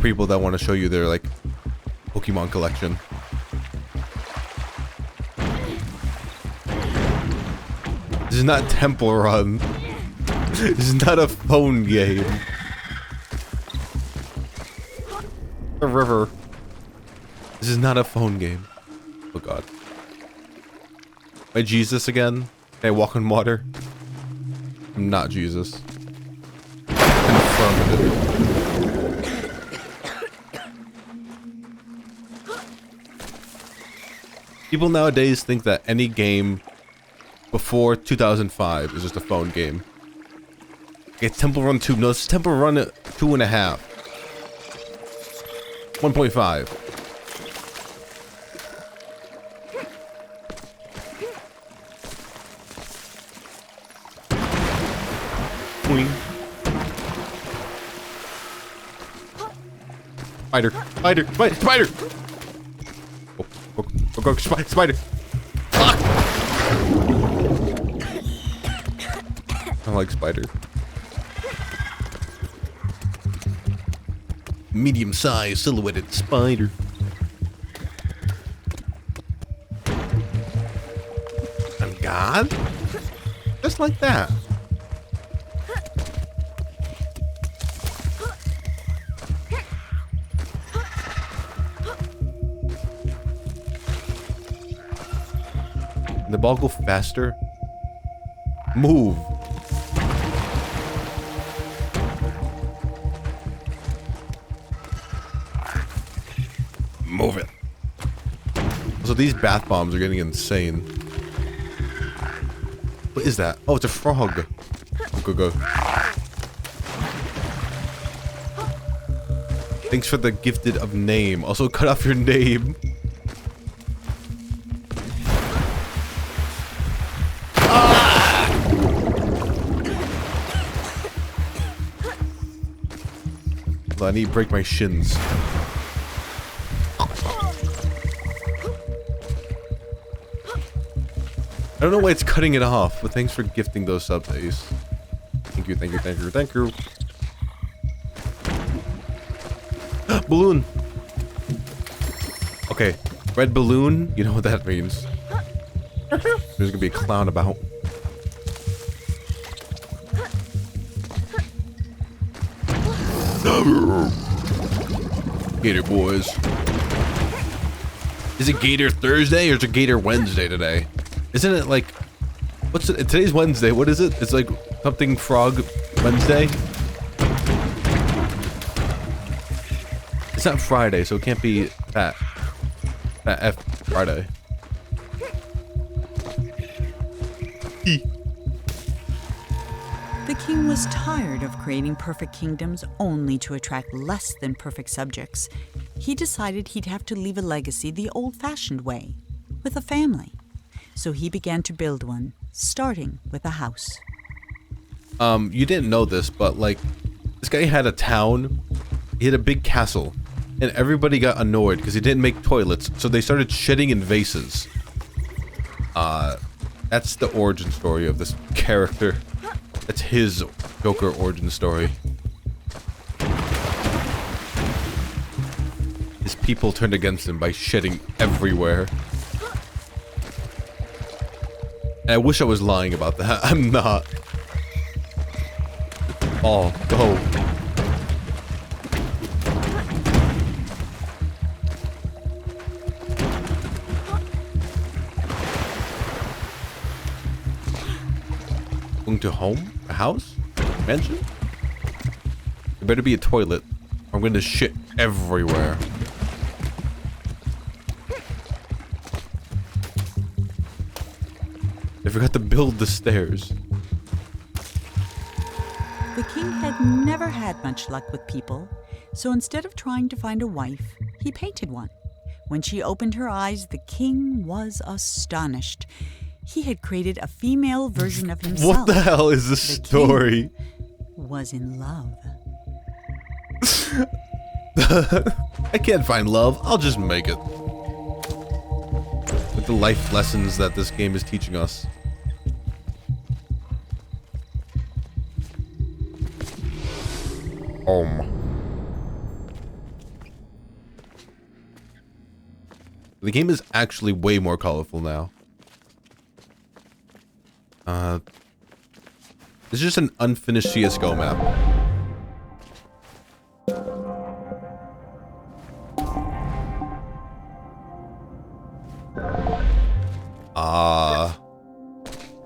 People that want to show you their like Pokemon collection. This is not Temple Run. This is not a phone game. A river. This is not a phone game. Oh god. Am I Jesus again? Can I walk on water? I'm not Jesus. Confirmative. People nowadays think that any game before 2005 is just a phone game. It's Temple Run 2. No, it's Temple Run 2.5. 1.5. Spider! Spider! Spider! Go, spider! Fuck! I like spider. Medium-sized silhouetted spider. I'm God? Just like that. Can the ball go faster? Move. Move it. So these bath bombs are getting insane. What is that? Oh, it's a frog. Go. Thanks for the gifted of name. Also, cut off your name. I need to break my shins. I don't know why it's cutting it off, but thanks for gifting those sub days. Thank you. Balloon! Okay, red balloon, you know what that means. There's gonna be a clown about. Gator boys. Is it Gator Thursday or is it Gator Wednesday today? Isn't it like... What's it? Today's Wednesday. What is it? It's like something frog Wednesday? It's not Friday, so it can't be Fat F Friday. The king was tired of creating perfect kingdoms only to attract less than perfect subjects. He decided he'd have to leave a legacy the old-fashioned way, with a family. So he began to build one, starting with a house. You didn't know this, but like, this guy had a town, he had a big castle, and everybody got annoyed because he didn't make toilets, so they started shitting in vases. That's the origin story of this character. That's his Joker origin story. His people turned against him by shitting everywhere. And I wish I was lying about that. I'm not. Oh, go. Going to home? A house? Mansion? There better be a toilet. Or I'm going to shit everywhere. I forgot to build the stairs. The king had never had much luck with people, so instead of trying to find a wife, he painted one. When she opened her eyes, the king was astonished. He had created a female version of himself. What the hell is this story? Was in love. I can't find love. I'll just make it. With the life lessons that this game is teaching us. The game is actually way more colorful now. This is just an unfinished CSGO map.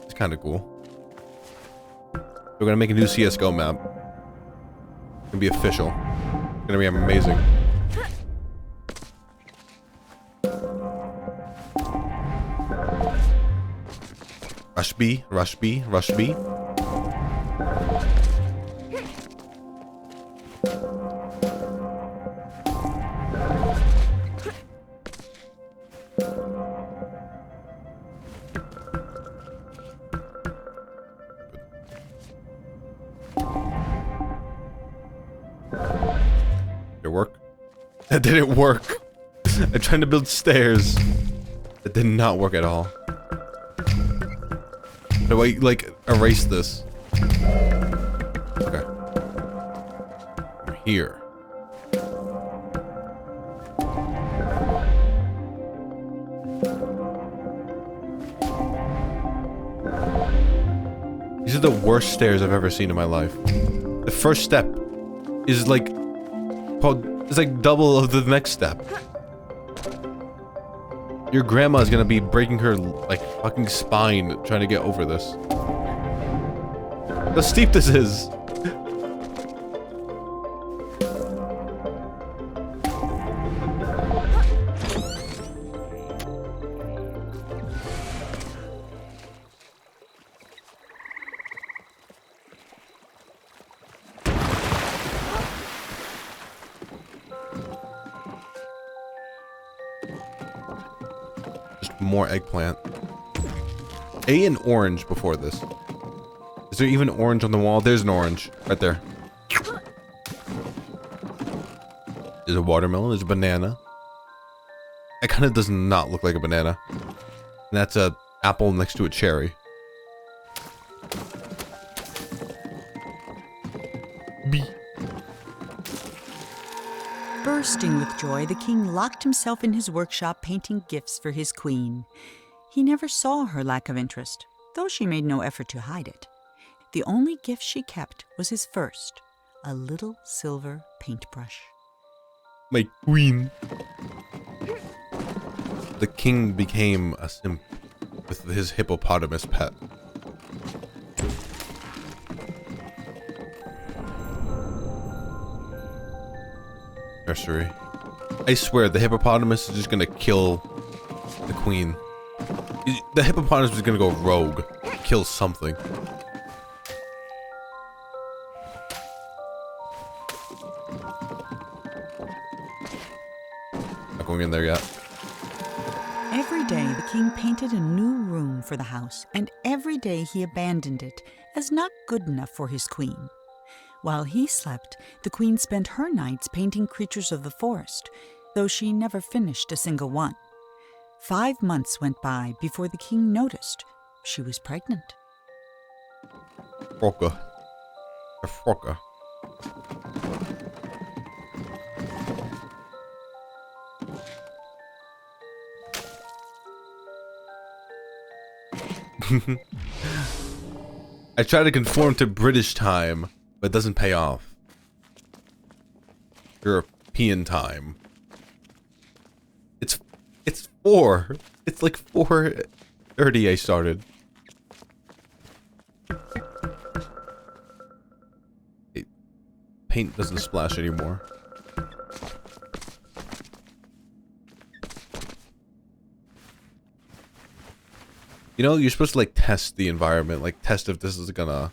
It's kind of cool. We're gonna make a new CSGO map. It's gonna be official. It's gonna be amazing. Rush B, rush B, rush B. Did it work? That didn't work. I'm trying to build stairs. That did not work at all. Do I, like, erase this? Okay. I'm here. These are the worst stairs I've ever seen in my life. The first step is like it's like double of the next step. Your grandma is gonna be breaking her like fucking spine trying to get over this. How steep this is. More eggplant. A and orange before this. Is there even orange on the wall? There's an orange right there. There's a watermelon. There's a banana. It kind of does not look like a banana. And that's a apple next to a cherry. B. Bursting with joy, the king locked himself in his workshop painting gifts for his queen. He never saw her lack of interest, though she made no effort to hide it. The only gift she kept was his first, a little silver paintbrush. My queen. The king became a simp with his hippopotamus pet. Nursery. I swear the hippopotamus is just gonna kill the queen. The hippopotamus is gonna go rogue. Kill something. Not going in there yet. Every day the king painted a new room for the house, and every day he abandoned it as not good enough for his queen. While he slept, the queen spent her nights painting creatures of the forest, though she never finished a single one. 5 months went by before the king noticed she was pregnant. Froka. A froka. I try to conform to British time, but it doesn't pay off. European time. It's 4. It's like 4:30 I started. Paint doesn't splash anymore. You know, you're supposed to like test the environment, like test if this is gonna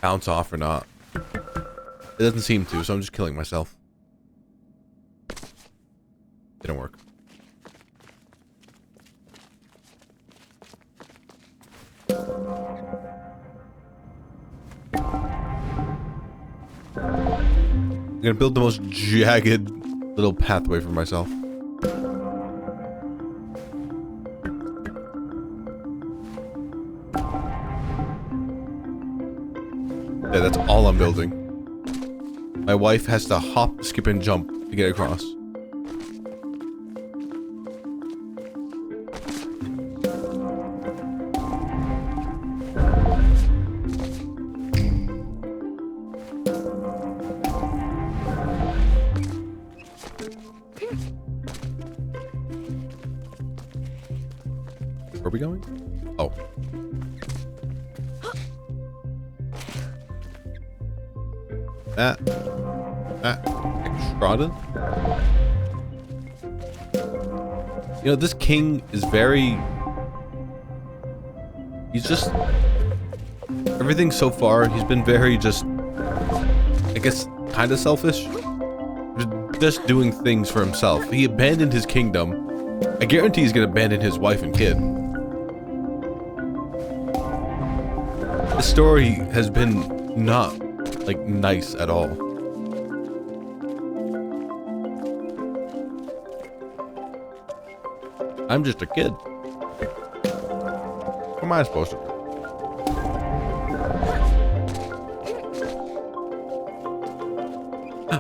bounce off or not. It doesn't seem to, so I'm just killing myself. Didn't work. I'm gonna build the most jagged little pathway for myself. Yeah, that's all I'm building. My wife has to hop, skip, and jump to get across. Where are we going? Oh. Extradon? You know, this king is very... He's just... Everything so far, he's been very just... I guess, kind of selfish. Just doing things for himself. He abandoned his kingdom. I guarantee he's gonna abandon his wife and kid. The story has been not, like, nice at all. I'm just a kid. What am I supposed to do?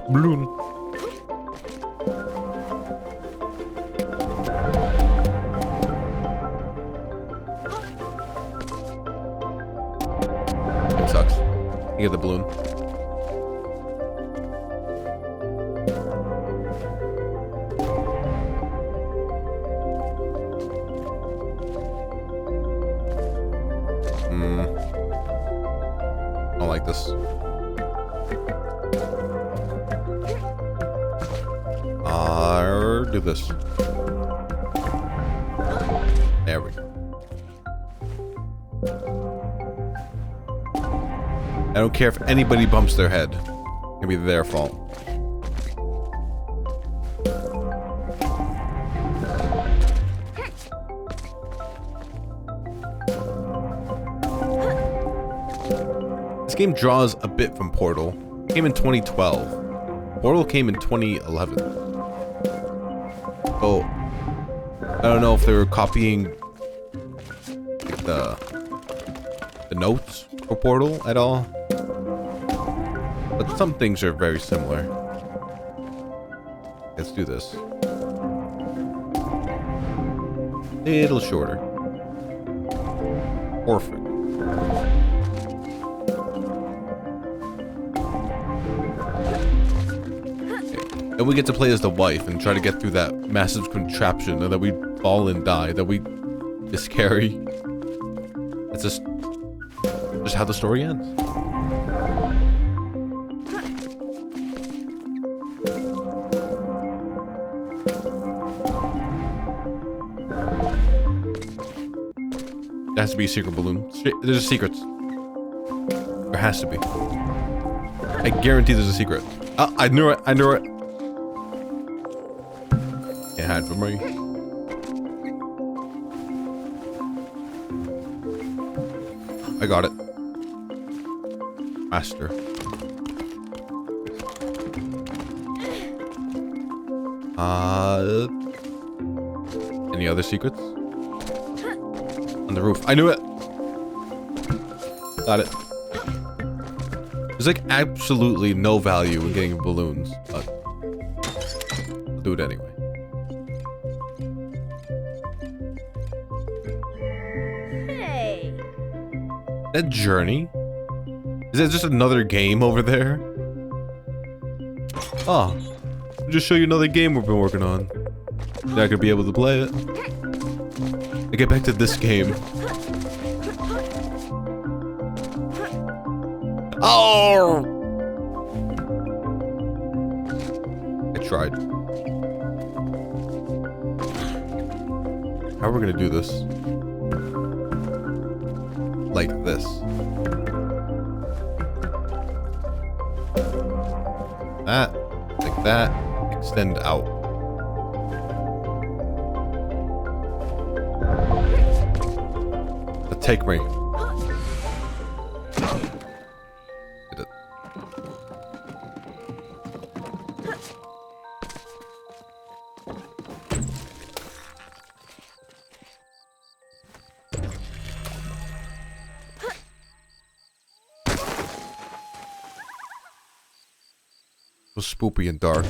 Balloon. It sucks. You get the balloon. I don't like this. Do this. There we go. I don't care if anybody bumps their head. It's gonna be their fault. This game draws a bit from Portal. It came in 2012. Portal came in 2011. Oh, I don't know if they were copying like the notes for Portal at all, but some things are very similar. Let's do this. A little shorter. Perfect. And we get to play as the wife and try to get through that massive contraption, and then we fall and die. It's scary. It's just how the story ends. There has to be a secret balloon. There's a secret. There has to be. I guarantee there's a secret. I knew it. I knew it. Can't hide from me. I got it. Master. Any other secrets? On the roof. I knew it. Got it. There's like absolutely no value in getting balloons, but I'll do it anyway. Hey. That journey? Is that just another game over there? Oh, I'll just show you another game we've been working on. You're not gonna be able to play it. I get back to this game. Oh! I tried. How are we gonna do this? Like this. That. Like that. Extend out. Take me. Did it. It was spoopy and dark.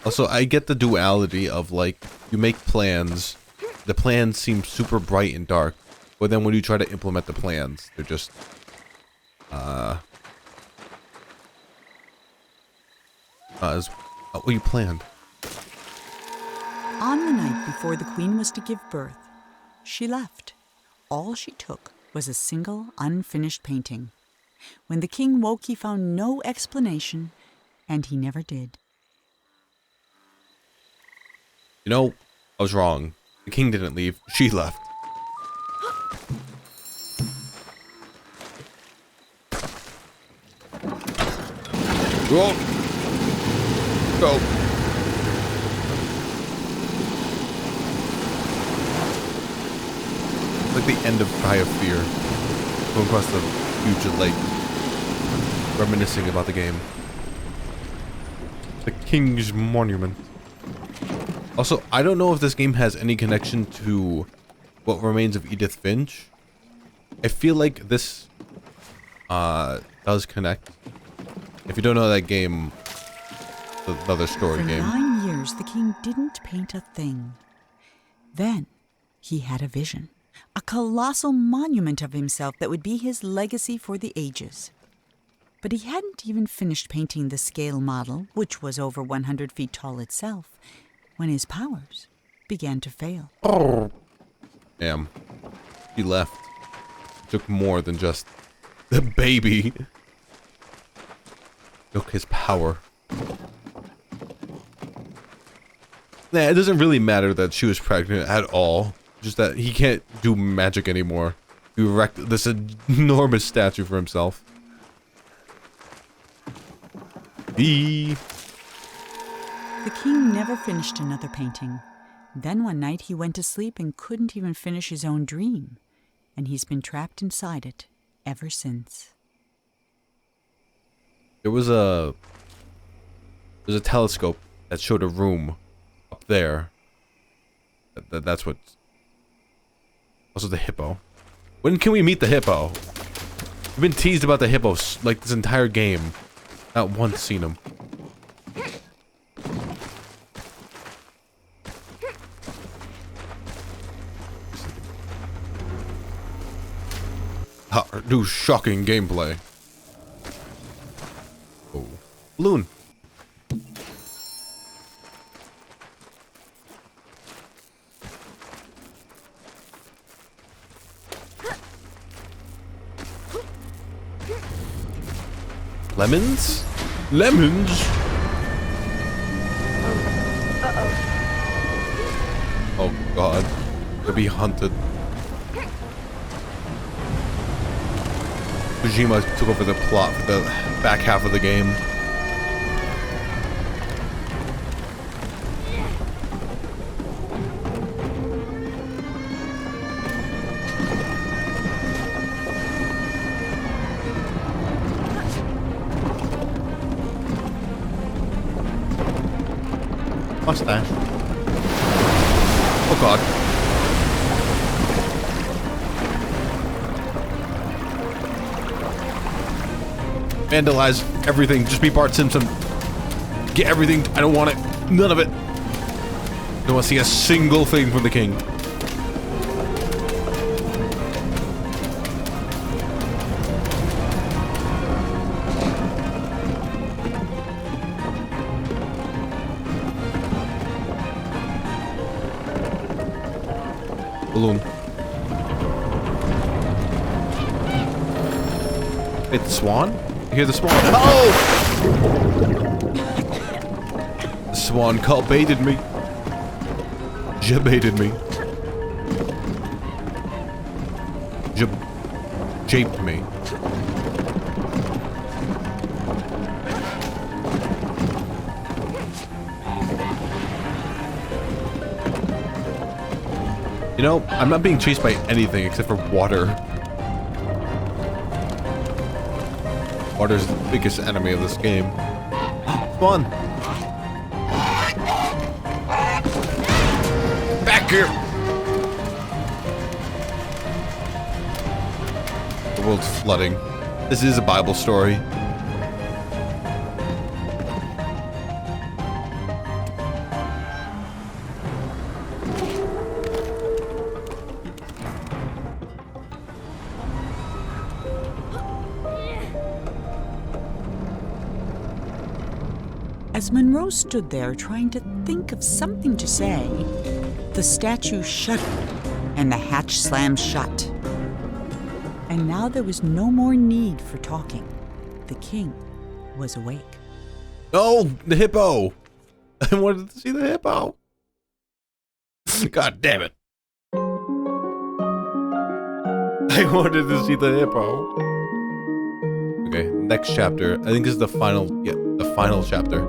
Also, I get the duality of like, you make plans. The plans seem super bright and dark, but then when you try to implement the plans, they're just, as what you planned. On the night before the queen was to give birth, she left. All she took was a single unfinished painting. When the king woke, he found no explanation, and he never did. You know, I was wrong. The king didn't leave. She left. Whoa! Go! It's like the end of Cry of Fear. Going across the huge lake. Reminiscing about the game. The King's Monument. Also, I don't know if this game has any connection to What Remains of Edith Finch. I feel like this does connect. If you don't know that game, it's another story For game. 9 years, the king didn't paint a thing. Then he had a vision, a colossal monument of himself that would be his legacy for the ages. But he hadn't even finished painting the scale model, which was over 100 feet tall itself, when his powers began to fail. Oh. Damn. He left. Took more than just the baby. Took his power. Nah, it doesn't really matter that she was pregnant at all. Just that he can't do magic anymore. He erected this enormous statue for himself. The king never finished another painting. Then one night he went to sleep and couldn't even finish his own dream. And he's been trapped inside it ever since. There was a telescope that showed a room up there. That's what. Also the hippo. When can we meet the hippo? We've been teased about the hippo like this entire game. Not once seen him. Do shocking gameplay. Oh, balloon. Lemons? Lemons? Oh god. To be hunted. Kojima took over the plot for the back half of the game. Mustache. Oh god. Vandalize everything. Just be Bart Simpson. Get everything. I don't want it. None of it. Don't want to see a single thing from the king. Balloon. It's Swan? You hear the Swan? Oh! The Swan call baited me. Jabaited me. Japed me. You know, I'm not being chased by anything except for water. Water's the biggest enemy of this game. Swan! Back here! The world's flooding. This is a Bible story. As Monroe stood there trying to think of something to say, The statue shuddered, and the hatch slammed shut. And now there was no more need for talking. The king was awake. Oh, the hippo! I wanted to see the hippo. God damn it. I wanted to see the hippo. Okay, next chapter. I think this is the final, the final chapter.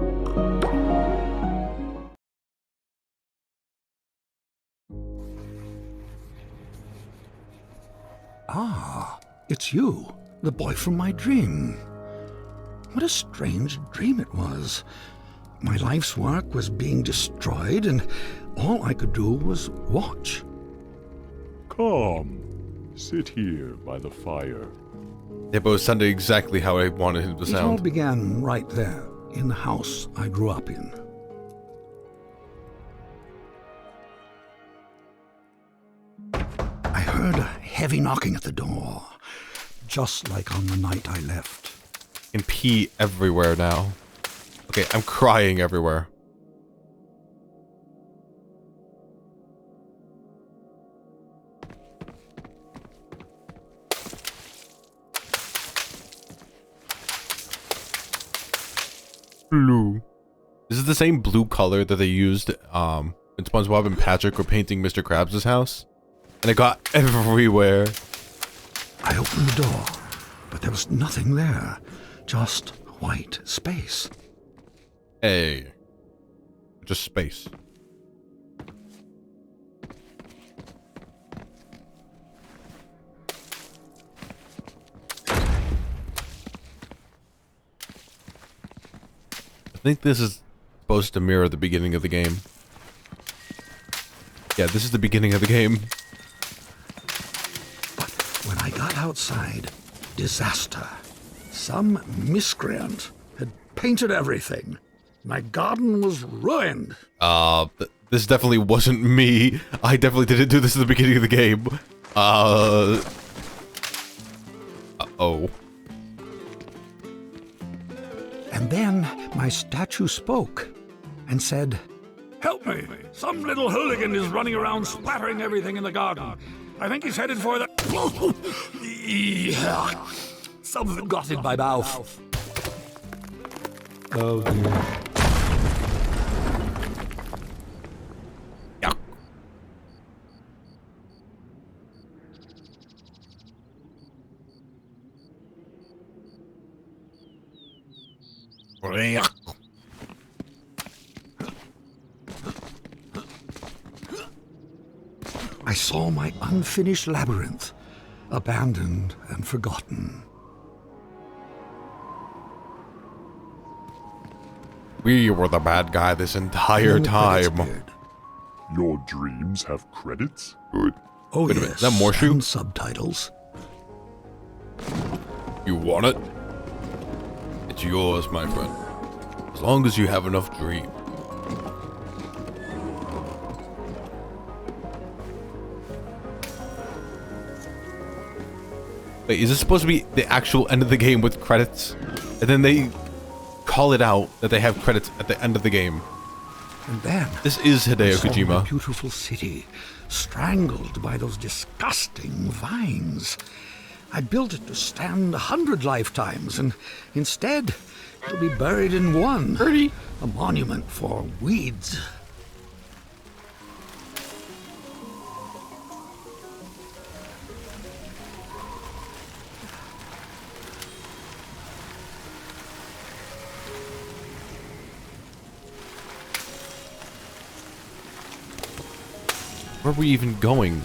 Ah, it's you, the boy from my dream. What a strange dream it was. My life's work was being destroyed, and all I could do was watch. Come, sit here by the fire. Hippo sounded exactly how I wanted him to It all sound. began right there, in the house I grew up in. I heard a heavy knocking at the door, just like on the night I left. And pee everywhere now. Okay, I'm crying everywhere. Blue. This is the same blue color that they used when SpongeBob and Patrick were painting Mr. Krabs' house. And it got everywhere. I opened the door, but there was nothing there, just white space. Hey. Just space. I think this is supposed to mirror the beginning of the game. Yeah, this is the beginning of the game. But when I got outside, disaster. Some miscreant had painted everything. My garden was ruined. This definitely wasn't me. I definitely didn't do this at the beginning of the game. Uh-oh. And then my statue spoke and said, "Help me! Some little hooligan is running around splattering everything in the garden. I think he's headed for the..." Something got in my mouth. Oh dear. Yuck. Yuck. I saw my unfinished labyrinth, abandoned and forgotten. We were the bad guy this entire Then the credits time. appeared. Your dreams have credits? Good. Oh Wait a yes, minute, is that more shoe? and subtitles. You want it? It's yours, my friend. As long as you have enough dream. Wait, is this supposed to be the actual end of the game with credits? And then they call it out that they have credits at the end of the game. And then This is Hideo I saw my Kojima. beautiful city, strangled by those disgusting vines. I built it to stand 100 lifetimes, and instead, it'll be buried in one. Pretty. A monument for weeds. Where are we even going?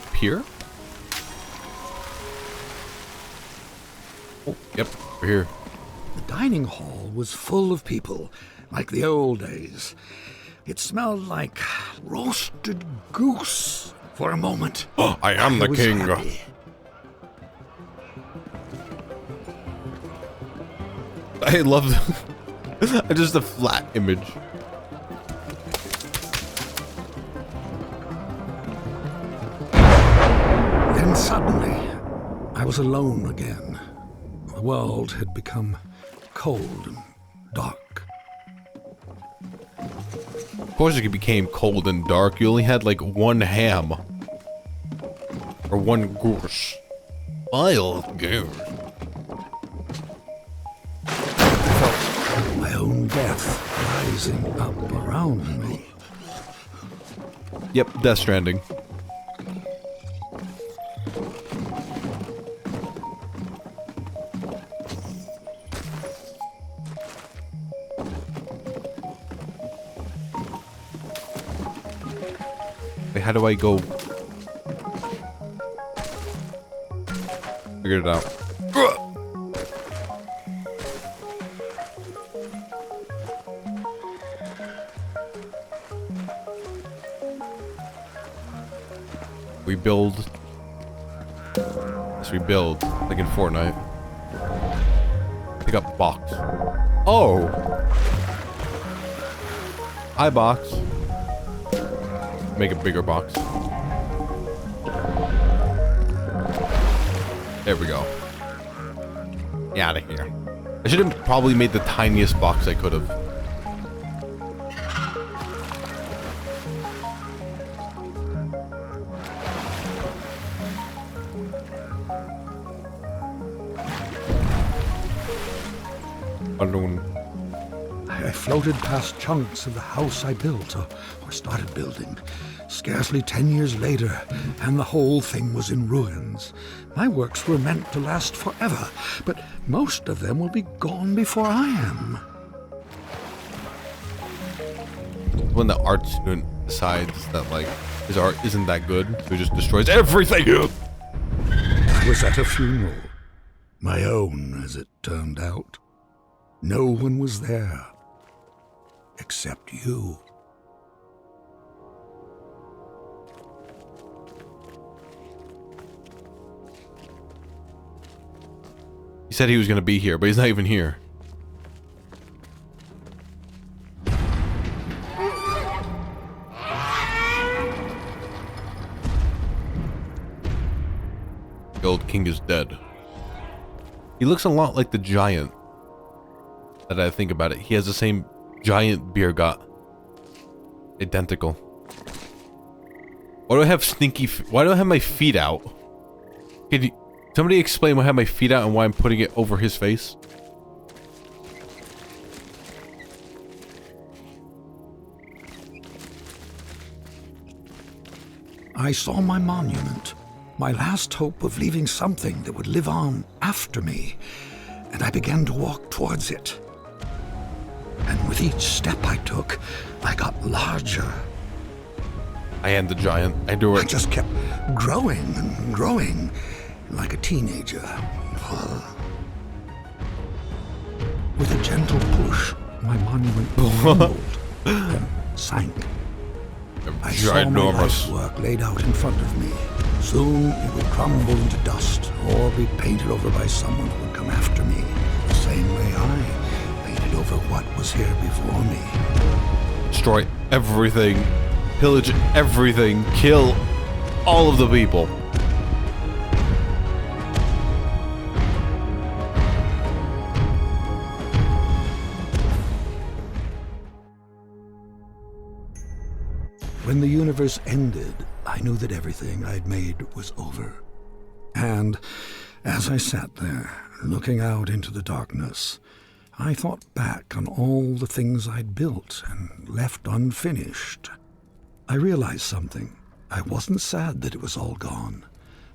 Up here? Oh, yep, we're here. The dining hall was full of people, like the old days. It smelled like roasted goose for a moment. Oh, I am the was king. happy. I love just a flat image. Then suddenly, I was alone again. The world had become cold and dark. Of course it became cold and dark. You only had like one ham. Or one goose. I'll go. My own death rising up around me. Yep, Death Stranding. Wait, how do I go? Figured it out. We build. Yes, we build. Like in Fortnite. Pick up box. Oh! Hi, box. Make a bigger box. There we go. Get out of here. I should have probably made the tiniest box I could have. Balloon. I floated past chunks of the house I built, or started building. Scarcely 10 years later, and the whole thing was in ruins. My works were meant to last forever, but most of them will be gone before I am. When the art student decides that, like, his art isn't that good, so he just destroys everything. I was at a funeral. My own, as it turned out. No one was there. Except you. He said he was gonna be here, but he's not even here. The old king is dead. He looks a lot like the giant. That I think about it, he has the same giant beer gut. Identical. Why do I have stinky? Why do I have my feet out? Can you, somebody explain why I have my feet out and why I'm putting it over his face? I saw my monument, my last hope of leaving something that would live on after me, and I began to walk towards it. And with each step I took, I got larger. I am the giant. I do I it. just kept growing and growing, like a teenager. With a gentle push, my monument rumbled, then sank. I saw my life's Ginormous. work laid out in front of me. Soon it would crumble into dust, or be painted over by someone who would come after me, the same way I painted over what was here before me. Destroy everything. Pillage everything. Kill all of the people. When the universe ended, I knew that everything I'd made was over. And as I sat there, looking out into the darkness, I thought back on all the things I'd built and left unfinished. I realized something. I wasn't sad that it was all gone.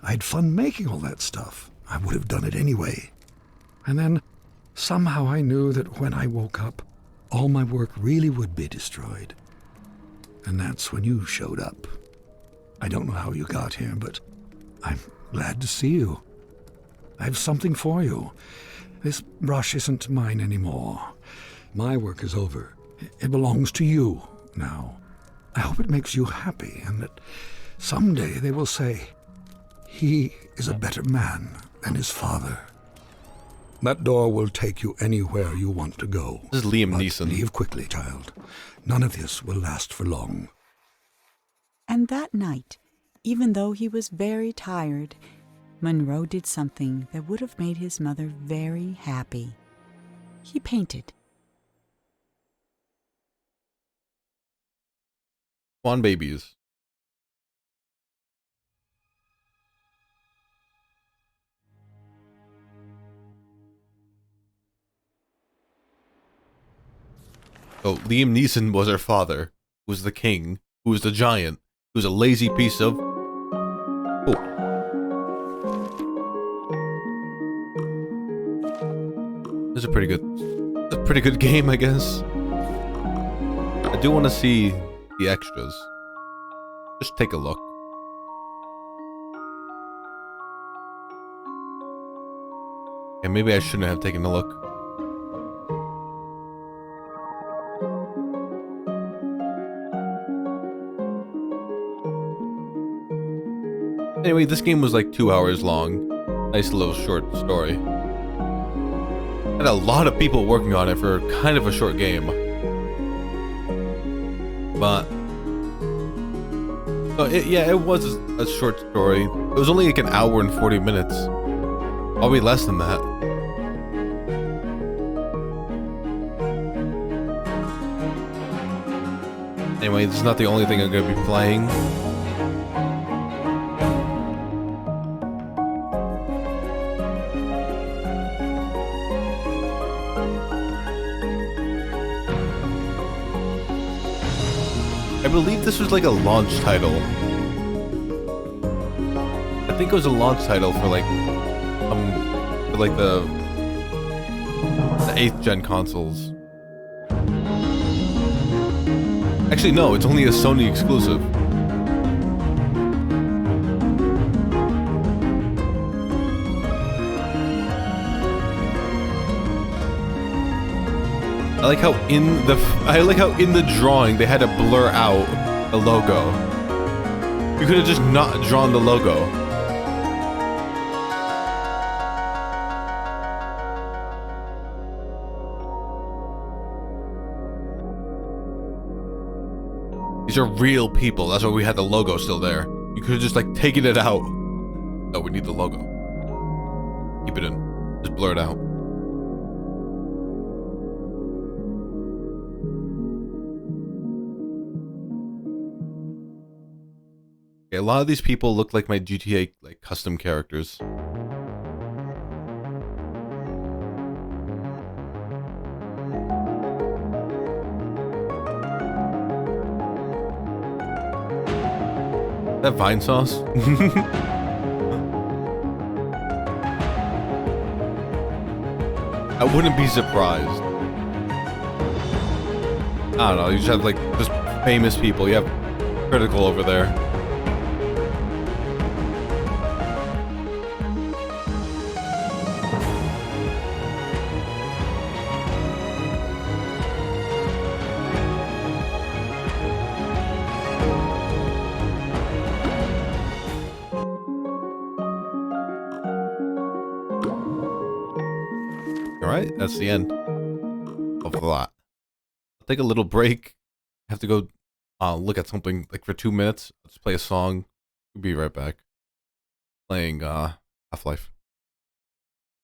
I had fun making all that stuff. I would have done it anyway. And then, somehow I knew that when I woke up, all my work really would be destroyed. And that's when you showed up. I don't know how you got here, but I'm glad to see you. I have something for you. This brush isn't mine anymore. My work is over. It belongs to you now. I hope it makes you happy, and that someday they will say, he is a better man than his father. That door will take you anywhere you want to go. This is Liam But Neeson. leave quickly, child. None of this will last for long. And that night, even though he was very tired, Monroe did something that would have made his mother very happy. He painted. Swan babies. So Liam Neeson was her father, who was the king, who was the giant, who was a lazy piece of... Oh. This is a pretty good game, I guess. I do want to see the extras. Just take a look. And maybe I shouldn't have taken a look. Anyway, this game was like 2 hours long. Nice little short story. Had a lot of people working on it for kind of a short game. But... So it was a short story. It was only like an hour and 40 minutes. Probably less than that. Anyway, this is not the only thing I'm going to be playing. I believe this was like a launch title. I think it was a launch title for like the 8th gen consoles. Actually, no, it's only a Sony exclusive. I like how in the drawing they had to blur out the logo. You could have just not drawn the logo. These are real people. That's why we had the logo still there. You could have just like taken it out. No, we need the logo. Keep it in. Just blur it out. A lot of these people look like my GTA like custom characters. Is that Vine sauce? I wouldn't be surprised. I don't know, you just have like just famous people. You have Critical over there. Alright, that's the end of that. I'll take a little break. I have to go look at something like for 2 minutes. Let's play a song. We'll be right back. Playing Half-Life.